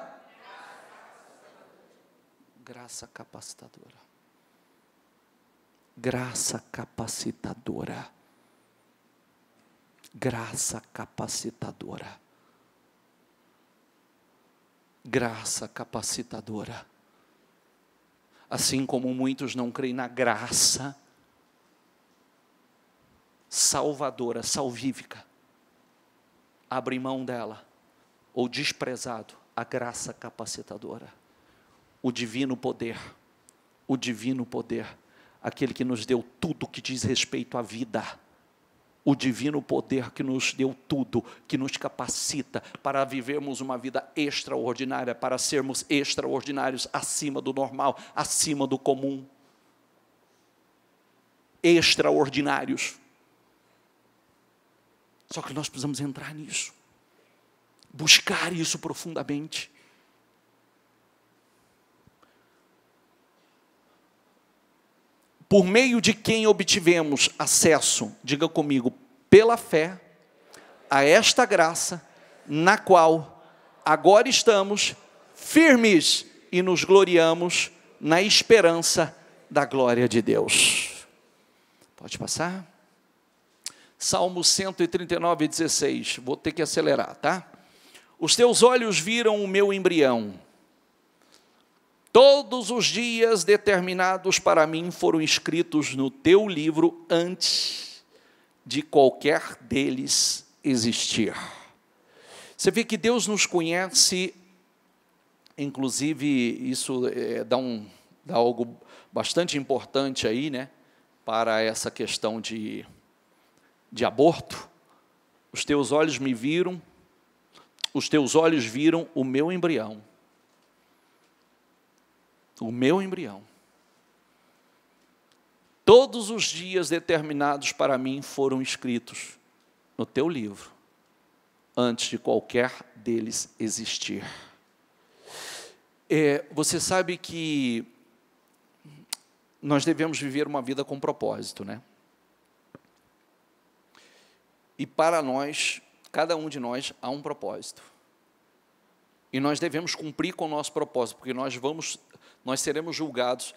Graça capacitadora. Graça capacitadora. Graça capacitadora. Graça capacitadora. Assim como muitos não creem na graça salvadora, salvífica, abrem mão dela, ou desprezado, a graça capacitadora, o divino poder, aquele que nos deu tudo que diz respeito à vida, o divino poder que nos deu tudo, que nos capacita para vivermos uma vida extraordinária, para sermos extraordinários, acima do normal, acima do comum, extraordinários. Só que nós precisamos entrar nisso, buscar isso profundamente. Por meio de quem obtivemos acesso, diga comigo, pela fé, a esta graça, na qual agora estamos firmes e nos gloriamos na esperança da glória de Deus. Pode passar? Salmo 139, 16, vou ter que acelerar, tá? Os teus olhos viram o meu embrião. Todos os dias determinados para mim foram escritos no teu livro antes de qualquer deles existir. Você vê que Deus nos conhece, inclusive isso dá algo bastante importante aí, né? Para essa questão de aborto. Os teus olhos me viram, os teus olhos viram o meu embrião. O meu embrião. Todos os dias determinados para mim foram escritos no teu livro, antes de qualquer deles existir. Você sabe que nós devemos viver uma vida com propósito, né? E para nós, cada um de nós, há um propósito. E nós devemos cumprir com o nosso propósito, porque nós seremos julgados.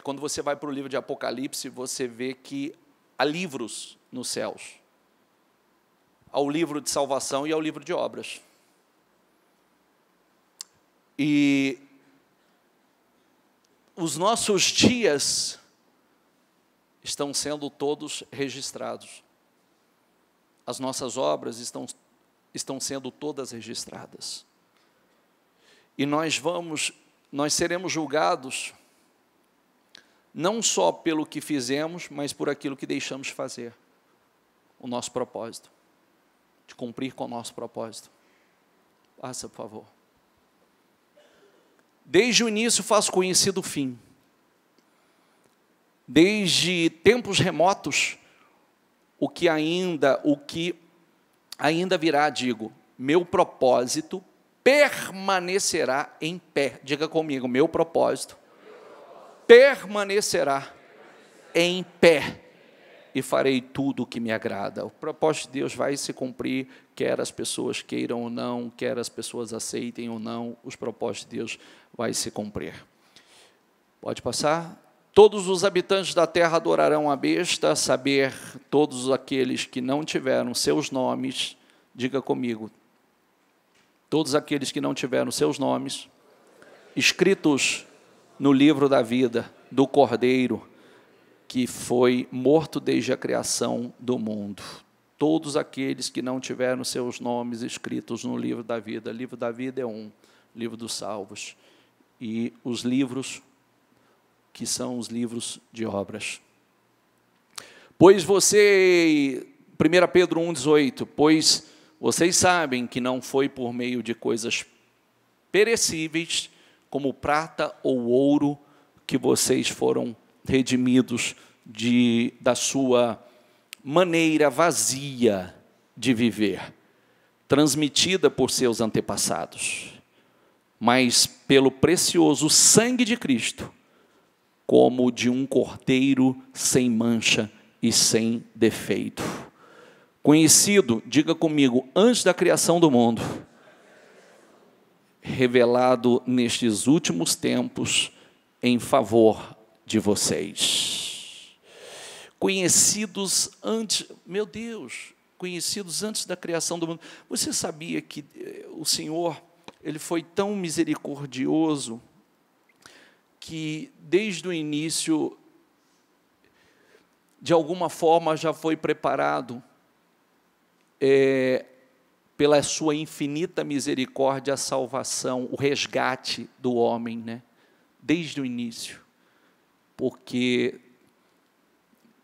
Quando você vai para o livro de Apocalipse, você vê que há livros nos céus. Há o livro de salvação e há o livro de obras. E os nossos dias estão sendo todos registrados. As nossas obras estão sendo todas registradas. E nós seremos julgados não só pelo que fizemos, mas por aquilo que deixamos de fazer. O nosso propósito, de cumprir com o nosso propósito. Passa, por favor. Desde o início faço conhecido o fim. Desde tempos remotos, o que ainda virá, digo, meu propósito permanecerá em pé. Diga comigo, meu propósito permanecerá em pé. E farei tudo o que me agrada. O propósito de Deus vai se cumprir, quer as pessoas queiram ou não, quer as pessoas aceitem ou não, os propósitos de Deus vai se cumprir. Pode passar? Todos os habitantes da terra adorarão a besta, a saber, todos aqueles que não tiveram seus nomes, diga comigo, todos aqueles que não tiveram seus nomes escritos no livro da vida do Cordeiro, que foi morto desde a criação do mundo. Todos aqueles que não tiveram seus nomes escritos no livro da vida. O livro da vida é livro dos salvos. E os livros que são os livros de obras. Pois 1 Pedro 1,18, pois vocês sabem que não foi por meio de coisas perecíveis, como prata ou ouro, que vocês foram redimidos da sua maneira vazia de viver, transmitida por seus antepassados. mas pelo precioso sangue de Cristo, como de um cordeiro sem mancha e sem defeito. Conhecido, diga comigo, antes da criação do mundo, revelado nestes últimos tempos em favor de vocês. Conhecidos antes, meu Deus, conhecidos antes da criação do mundo. Você sabia que o Senhor, Ele foi tão misericordioso que desde o início, de alguma forma, já foi preparado pela sua infinita misericórdia, a salvação, o resgate do homem, né? Desde o início, porque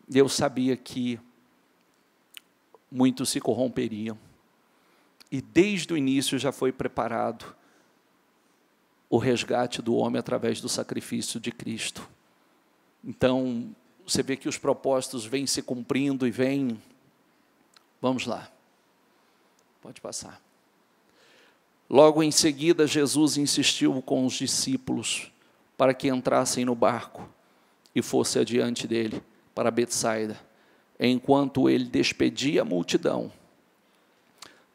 Deus sabia que muitos se corromperiam, e desde o início já foi preparado o resgate do homem através do sacrifício de Cristo. Então, você vê que os propósitos vêm se cumprindo e vêm. Vamos lá. Pode passar. Logo em seguida, Jesus insistiu com os discípulos para que entrassem no barco e fosse adiante dele para Betsaida, enquanto ele despedia a multidão.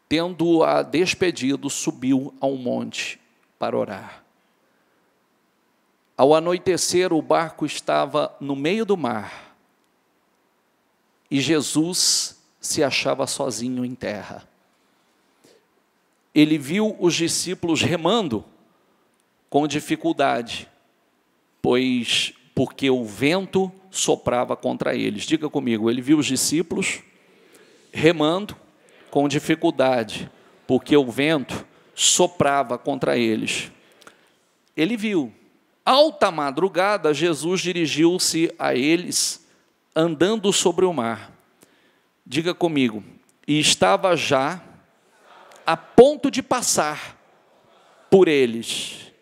Tendo-a despedido, subiu ao monte para orar. Ao anoitecer, o barco estava no meio do mar e Jesus se achava sozinho em terra. Ele viu os discípulos remando com dificuldade, porque o vento soprava contra eles. Diga comigo, ele viu os discípulos remando com dificuldade, porque o vento soprava contra eles. Ele viu. Alta madrugada, Jesus dirigiu-se a eles, andando sobre o mar. Diga comigo, e estava já a ponto de passar por eles.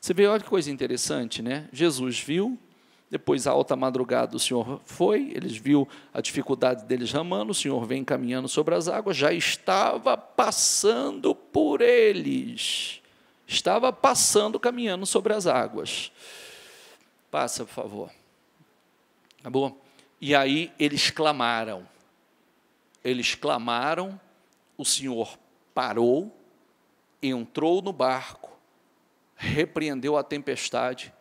Você vê, olha que coisa interessante, né? Jesus viu, depois, à alta madrugada, o Senhor foi, eles viu a dificuldade deles remando, o Senhor vem caminhando sobre as águas, já estava passando por eles. Estava passando, caminhando sobre as águas. Passa, por favor. Tá bom? E aí eles clamaram. O Senhor parou, entrou no barco, repreendeu a tempestade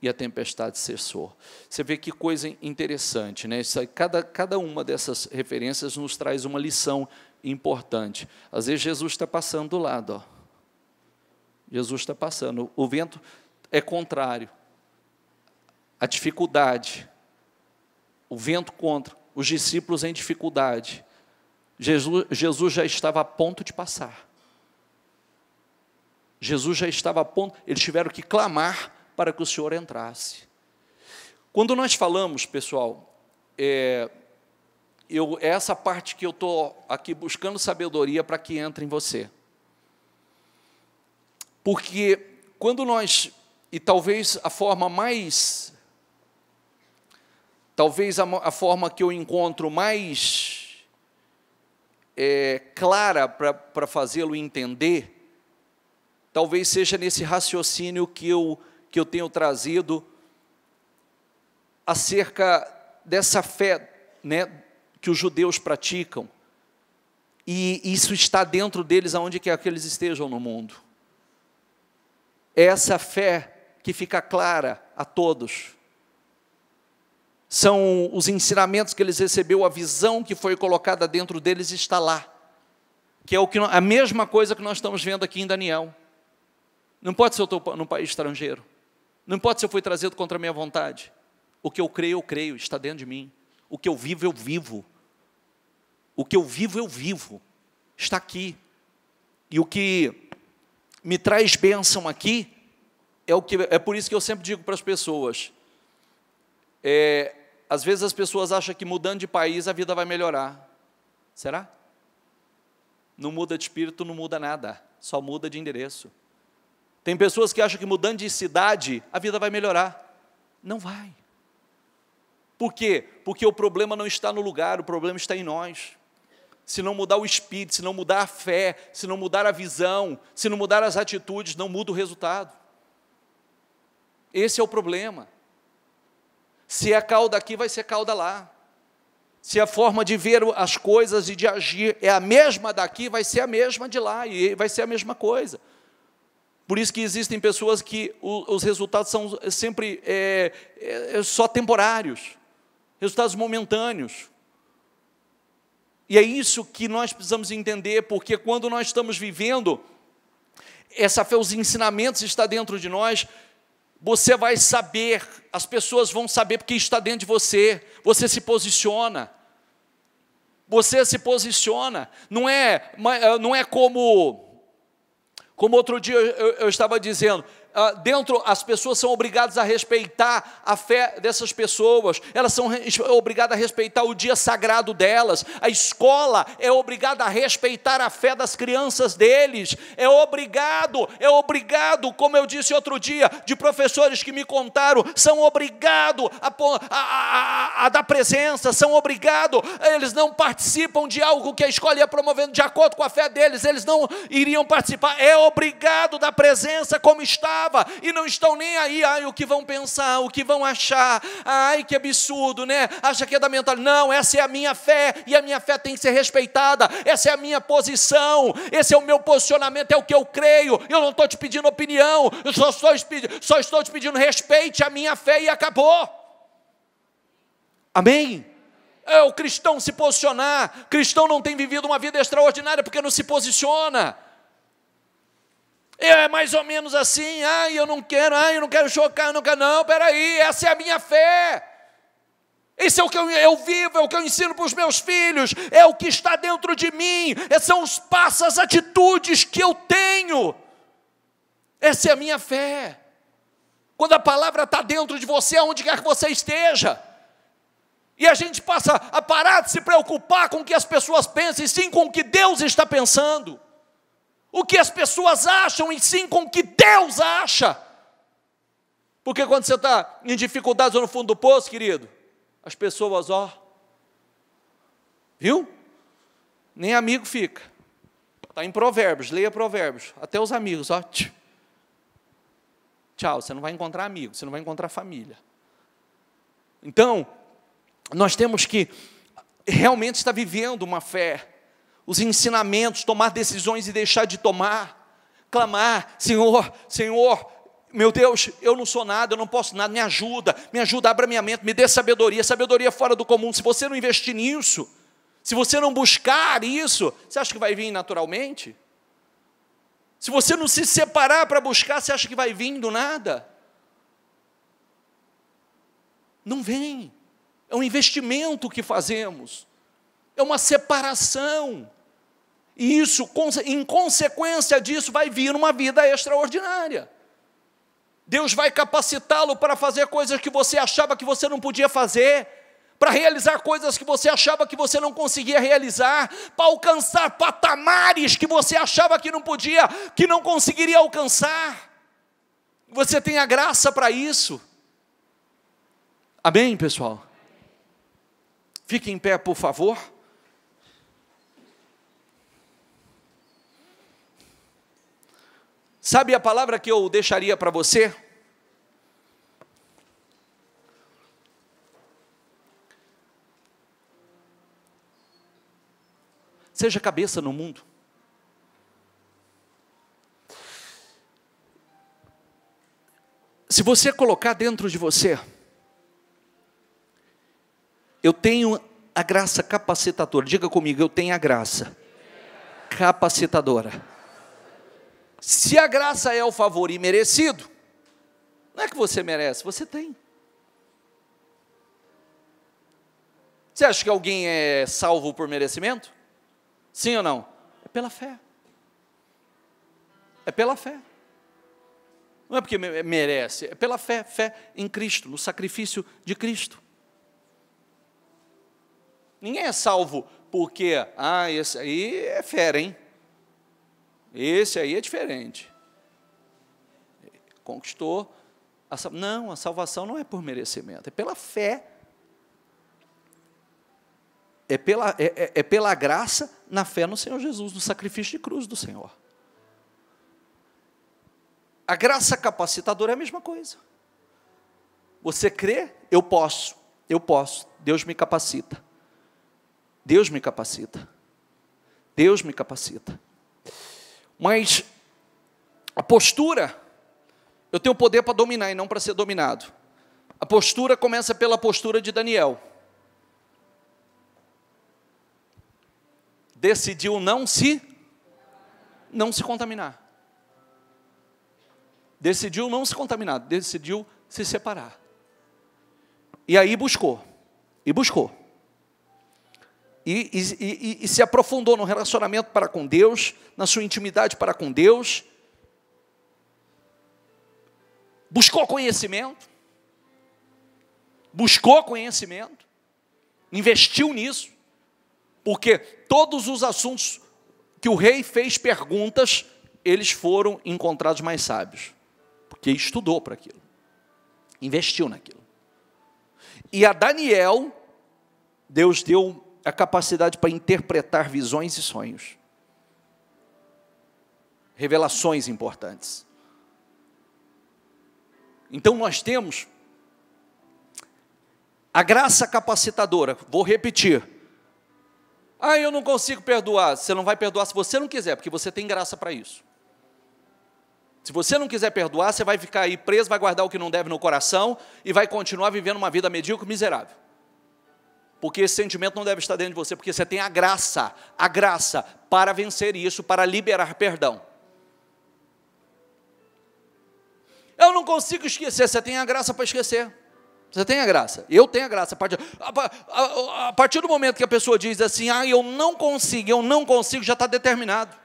e a tempestade cessou. Você vê que coisa interessante, né? Isso aí, cada uma dessas referências nos traz uma lição importante. Às vezes Jesus está passando do lado, ó. Jesus está passando, o vento é contrário, a dificuldade, o vento contra, os discípulos em dificuldade. Jesus já estava a ponto de passar. Jesus já estava a ponto, eles tiveram que clamar para que o Senhor entrasse. Quando nós falamos, pessoal, essa parte que eu estou aqui buscando sabedoria para que entre em você. Porque quando nós, e talvez a forma que eu encontro mais clara para fazê-lo entender, talvez seja nesse raciocínio que eu tenho trazido acerca dessa fé, né, que os judeus praticam, e isso está dentro deles aonde quer que eles estejam no mundo. É essa fé que fica clara a todos. São os ensinamentos que eles receberam, a visão que foi colocada dentro deles está lá. Que é a mesma coisa que nós estamos vendo aqui em Daniel. Não pode ser eu estou num país estrangeiro. Não pode ser eu fui trazido contra a minha vontade. O que eu creio, está dentro de mim. O que eu vivo, eu vivo. O que eu vivo, está aqui. E o que me traz bênção aqui, é por isso que eu sempre digo para as pessoas, às vezes as pessoas acham que mudando de país a vida vai melhorar. Será? Não muda de espírito, não muda nada, só muda de endereço. Tem pessoas que acham que mudando de cidade a vida vai melhorar. Não vai. Por quê? Porque o problema não está no lugar, o problema está em nós. se não mudar o espírito, se não mudar a fé, se não mudar a visão, se não mudar as atitudes, não muda o resultado. Esse é o problema. Se é cauda aqui, vai ser cauda lá. Se a forma de ver as coisas e de agir é a mesma daqui, vai ser a mesma de lá, e vai ser a mesma coisa. Por isso que existem pessoas que os resultados são sempre só temporários, resultados momentâneos. E é isso que nós precisamos entender, porque quando nós estamos vivendo essa fé, os ensinamentos estão dentro de nós, você vai saber, as pessoas vão saber porque está dentro de você, você se posiciona. Você se posiciona, não é como outro dia eu estava dizendo, dentro as pessoas são obrigadas a respeitar a fé dessas pessoas, elas são obrigadas a respeitar o dia sagrado delas, a escola é obrigada a respeitar a fé das crianças deles, é obrigado, como eu disse outro dia, de professores que me contaram, são obrigados a dar presença, são obrigados, eles não participam de algo que a escola ia promovendo de acordo com a fé deles, eles não iriam participar, é obrigado da presença como está, e não estão nem aí, o que vão pensar, o que vão achar, que absurdo, né? Acha que é da mentalidade, não, essa é a minha fé, e a minha fé tem que ser respeitada, essa é a minha posição, esse é o meu posicionamento, é o que eu creio, eu não estou te pedindo opinião, eu só estou te pedindo respeite a minha fé e acabou. Amém? É o cristão se posicionar, cristão não tem vivido uma vida extraordinária porque não se posiciona. É mais ou menos assim, eu não quero chocar, não, peraí, essa é a minha fé, esse é o que eu vivo, é o que eu ensino para os meus filhos, é o que está dentro de mim, são os passos, as atitudes que eu tenho, essa é a minha fé, quando a palavra está dentro de você, aonde quer que você esteja, e a gente passa a parar de se preocupar com o que as pessoas pensam, e sim com o que Deus está pensando, o que as pessoas acham e sim com o que Deus acha. Porque quando você está em dificuldades ou no fundo do poço, querido, as pessoas, viu? Nem amigo fica. Está em Provérbios, leia Provérbios. Até os amigos, tchau, você não vai encontrar amigo, você não vai encontrar família. Então, nós temos que realmente estar vivendo uma fé, os ensinamentos, tomar decisões e deixar de tomar, clamar, Senhor, meu Deus, eu não sou nada, eu não posso nada, me ajuda, abra minha mente, me dê sabedoria fora do comum. Se você não investir nisso, se você não buscar isso, você acha que vai vir naturalmente? Se você não se separar para buscar, você acha que vai vir do nada? Não vem, é um investimento que fazemos, é uma separação, e isso, em consequência disso, vai vir uma vida extraordinária. Deus vai capacitá-lo para fazer coisas que você achava que você não podia fazer, para realizar coisas que você achava que você não conseguia realizar, para alcançar patamares que você achava que não podia, que não conseguiria alcançar. Você tem a graça para isso. Amém, pessoal? Fique em pé, por favor. Sabe a palavra que eu deixaria para você? Seja cabeça no mundo. Se você colocar dentro de você, eu tenho a graça capacitadora. Diga comigo, eu tenho a graça capacitadora. Se a graça é o favor imerecido, não é que você merece, você tem. Você acha que alguém é salvo por merecimento? Sim ou não? É pela fé. É pela fé. Não é porque merece, é pela fé, fé em Cristo, no sacrifício de Cristo. Ninguém é salvo porque, esse aí é fera, hein? Esse aí é diferente. Conquistou. Não, a salvação não é por merecimento, é pela fé. É pela graça, na fé no Senhor Jesus, no sacrifício de cruz do Senhor. A graça capacitadora é a mesma coisa. Você crê? Eu posso. Deus me capacita. Deus me capacita. Deus me capacita. Mas a postura, eu tenho poder para dominar e não para ser dominado. A postura começa pela postura de Daniel. Decidiu não se contaminar. Decidiu não se contaminar, decidiu se separar. E aí buscou. E se aprofundou no relacionamento para com Deus, na sua intimidade para com Deus. Buscou conhecimento, investiu nisso, porque todos os assuntos que o rei fez perguntas, eles foram encontrados mais sábios, porque estudou para aquilo, investiu naquilo. E a Daniel, Deus deu a capacidade para interpretar visões e sonhos, revelações importantes. Então nós temos a graça capacitadora. Vou repetir. Eu não consigo perdoar. Você não vai perdoar se você não quiser, porque você tem graça para isso. Se você não quiser perdoar, você vai ficar aí preso, vai guardar o que não deve no coração e vai continuar vivendo uma vida medíocre, miserável. Porque esse sentimento não deve estar dentro de você, porque você tem a graça para vencer isso, para liberar perdão. Eu não consigo esquecer. Você tem a graça para esquecer. Você tem a graça. Eu tenho a graça. A partir do momento que a pessoa diz assim, eu não consigo, já está determinado.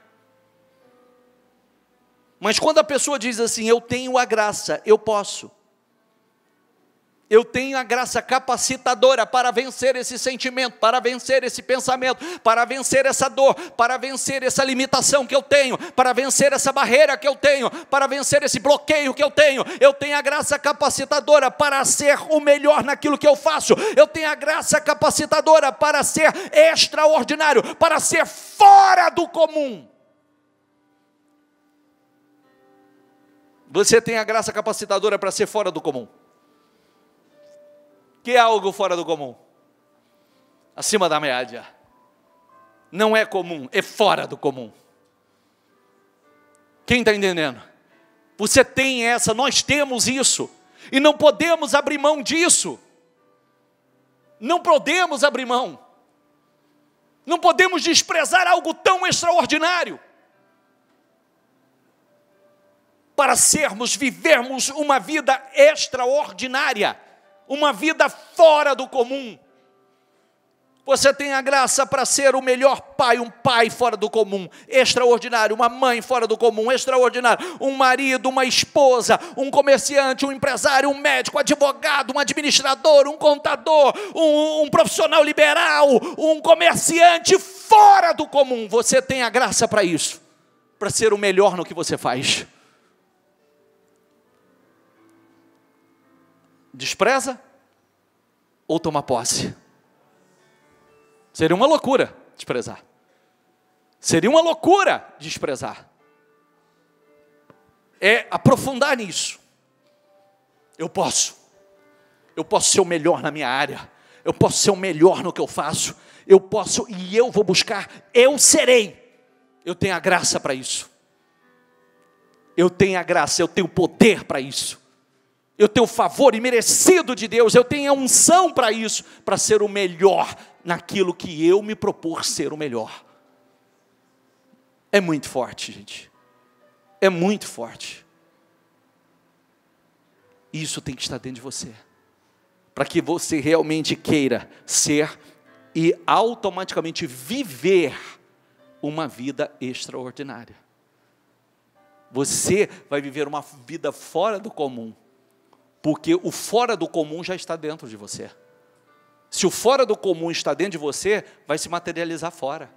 Mas quando a pessoa diz assim, eu tenho a graça, eu posso. Eu tenho a graça capacitadora para vencer esse sentimento, para vencer esse pensamento, para vencer essa dor, para vencer essa limitação que eu tenho, para vencer essa barreira que eu tenho, para vencer esse bloqueio que eu tenho. Eu tenho a graça capacitadora para ser o melhor naquilo que eu faço. Eu tenho a graça capacitadora para ser extraordinário, para ser fora do comum. Você tem a graça capacitadora para ser fora do comum. Que é algo fora do comum, acima da média, não é comum, é fora do comum. Quem está entendendo? Você tem essa, nós temos isso, e não podemos abrir mão disso, não podemos abrir mão, não podemos desprezar algo tão extraordinário, para vivermos uma vida extraordinária, uma vida fora do comum. Você tem a graça para ser o melhor pai, um pai fora do comum, extraordinário, uma mãe fora do comum, extraordinário, um marido, uma esposa, um comerciante, um empresário, um médico, um advogado, um administrador, um contador, um profissional liberal, um comerciante fora do comum. Você tem a graça para isso, para ser o melhor no que você faz. Despreza ou toma posse? Seria uma loucura desprezar. Seria uma loucura desprezar. É aprofundar nisso. Eu posso ser o melhor na minha área. Eu posso ser o melhor no que eu faço. Eu posso e eu vou buscar. Eu serei. Eu tenho a graça para isso. Eu tenho a graça, eu tenho poder para isso. Eu tenho o favor imerecido de Deus, eu tenho a unção para isso, para ser o melhor naquilo que eu me propor ser o melhor. É muito forte, gente. É muito forte. Isso tem que estar dentro de você, para que você realmente queira ser e automaticamente viver uma vida extraordinária. Você vai viver uma vida fora do comum, porque o fora do comum já está dentro de você. Se o fora do comum está dentro de você, vai se materializar fora.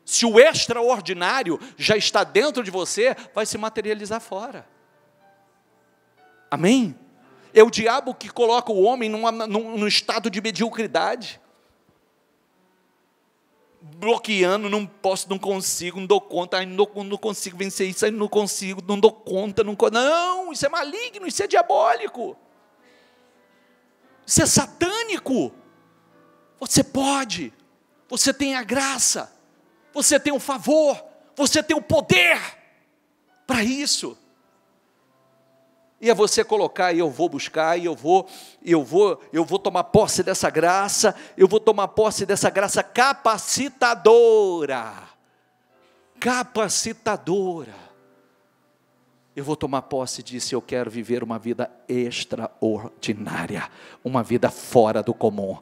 Se o extraordinário já está dentro de você, vai se materializar Amém? É o diabo que coloca o homem num estado de mediocridade. bloqueando, não posso, não consigo, não dou conta, não consigo vencer isso, não consigo, não dou conta, não, isso é maligno, isso é diabólico, isso é satânico. Você pode, você tem a graça, você tem o favor, você tem o poder para isso. E é você colocar, e eu vou buscar, e eu vou tomar posse dessa graça, eu vou tomar posse dessa graça capacitadora. Eu vou tomar posse disso, eu quero viver uma vida extraordinária, uma vida fora do comum.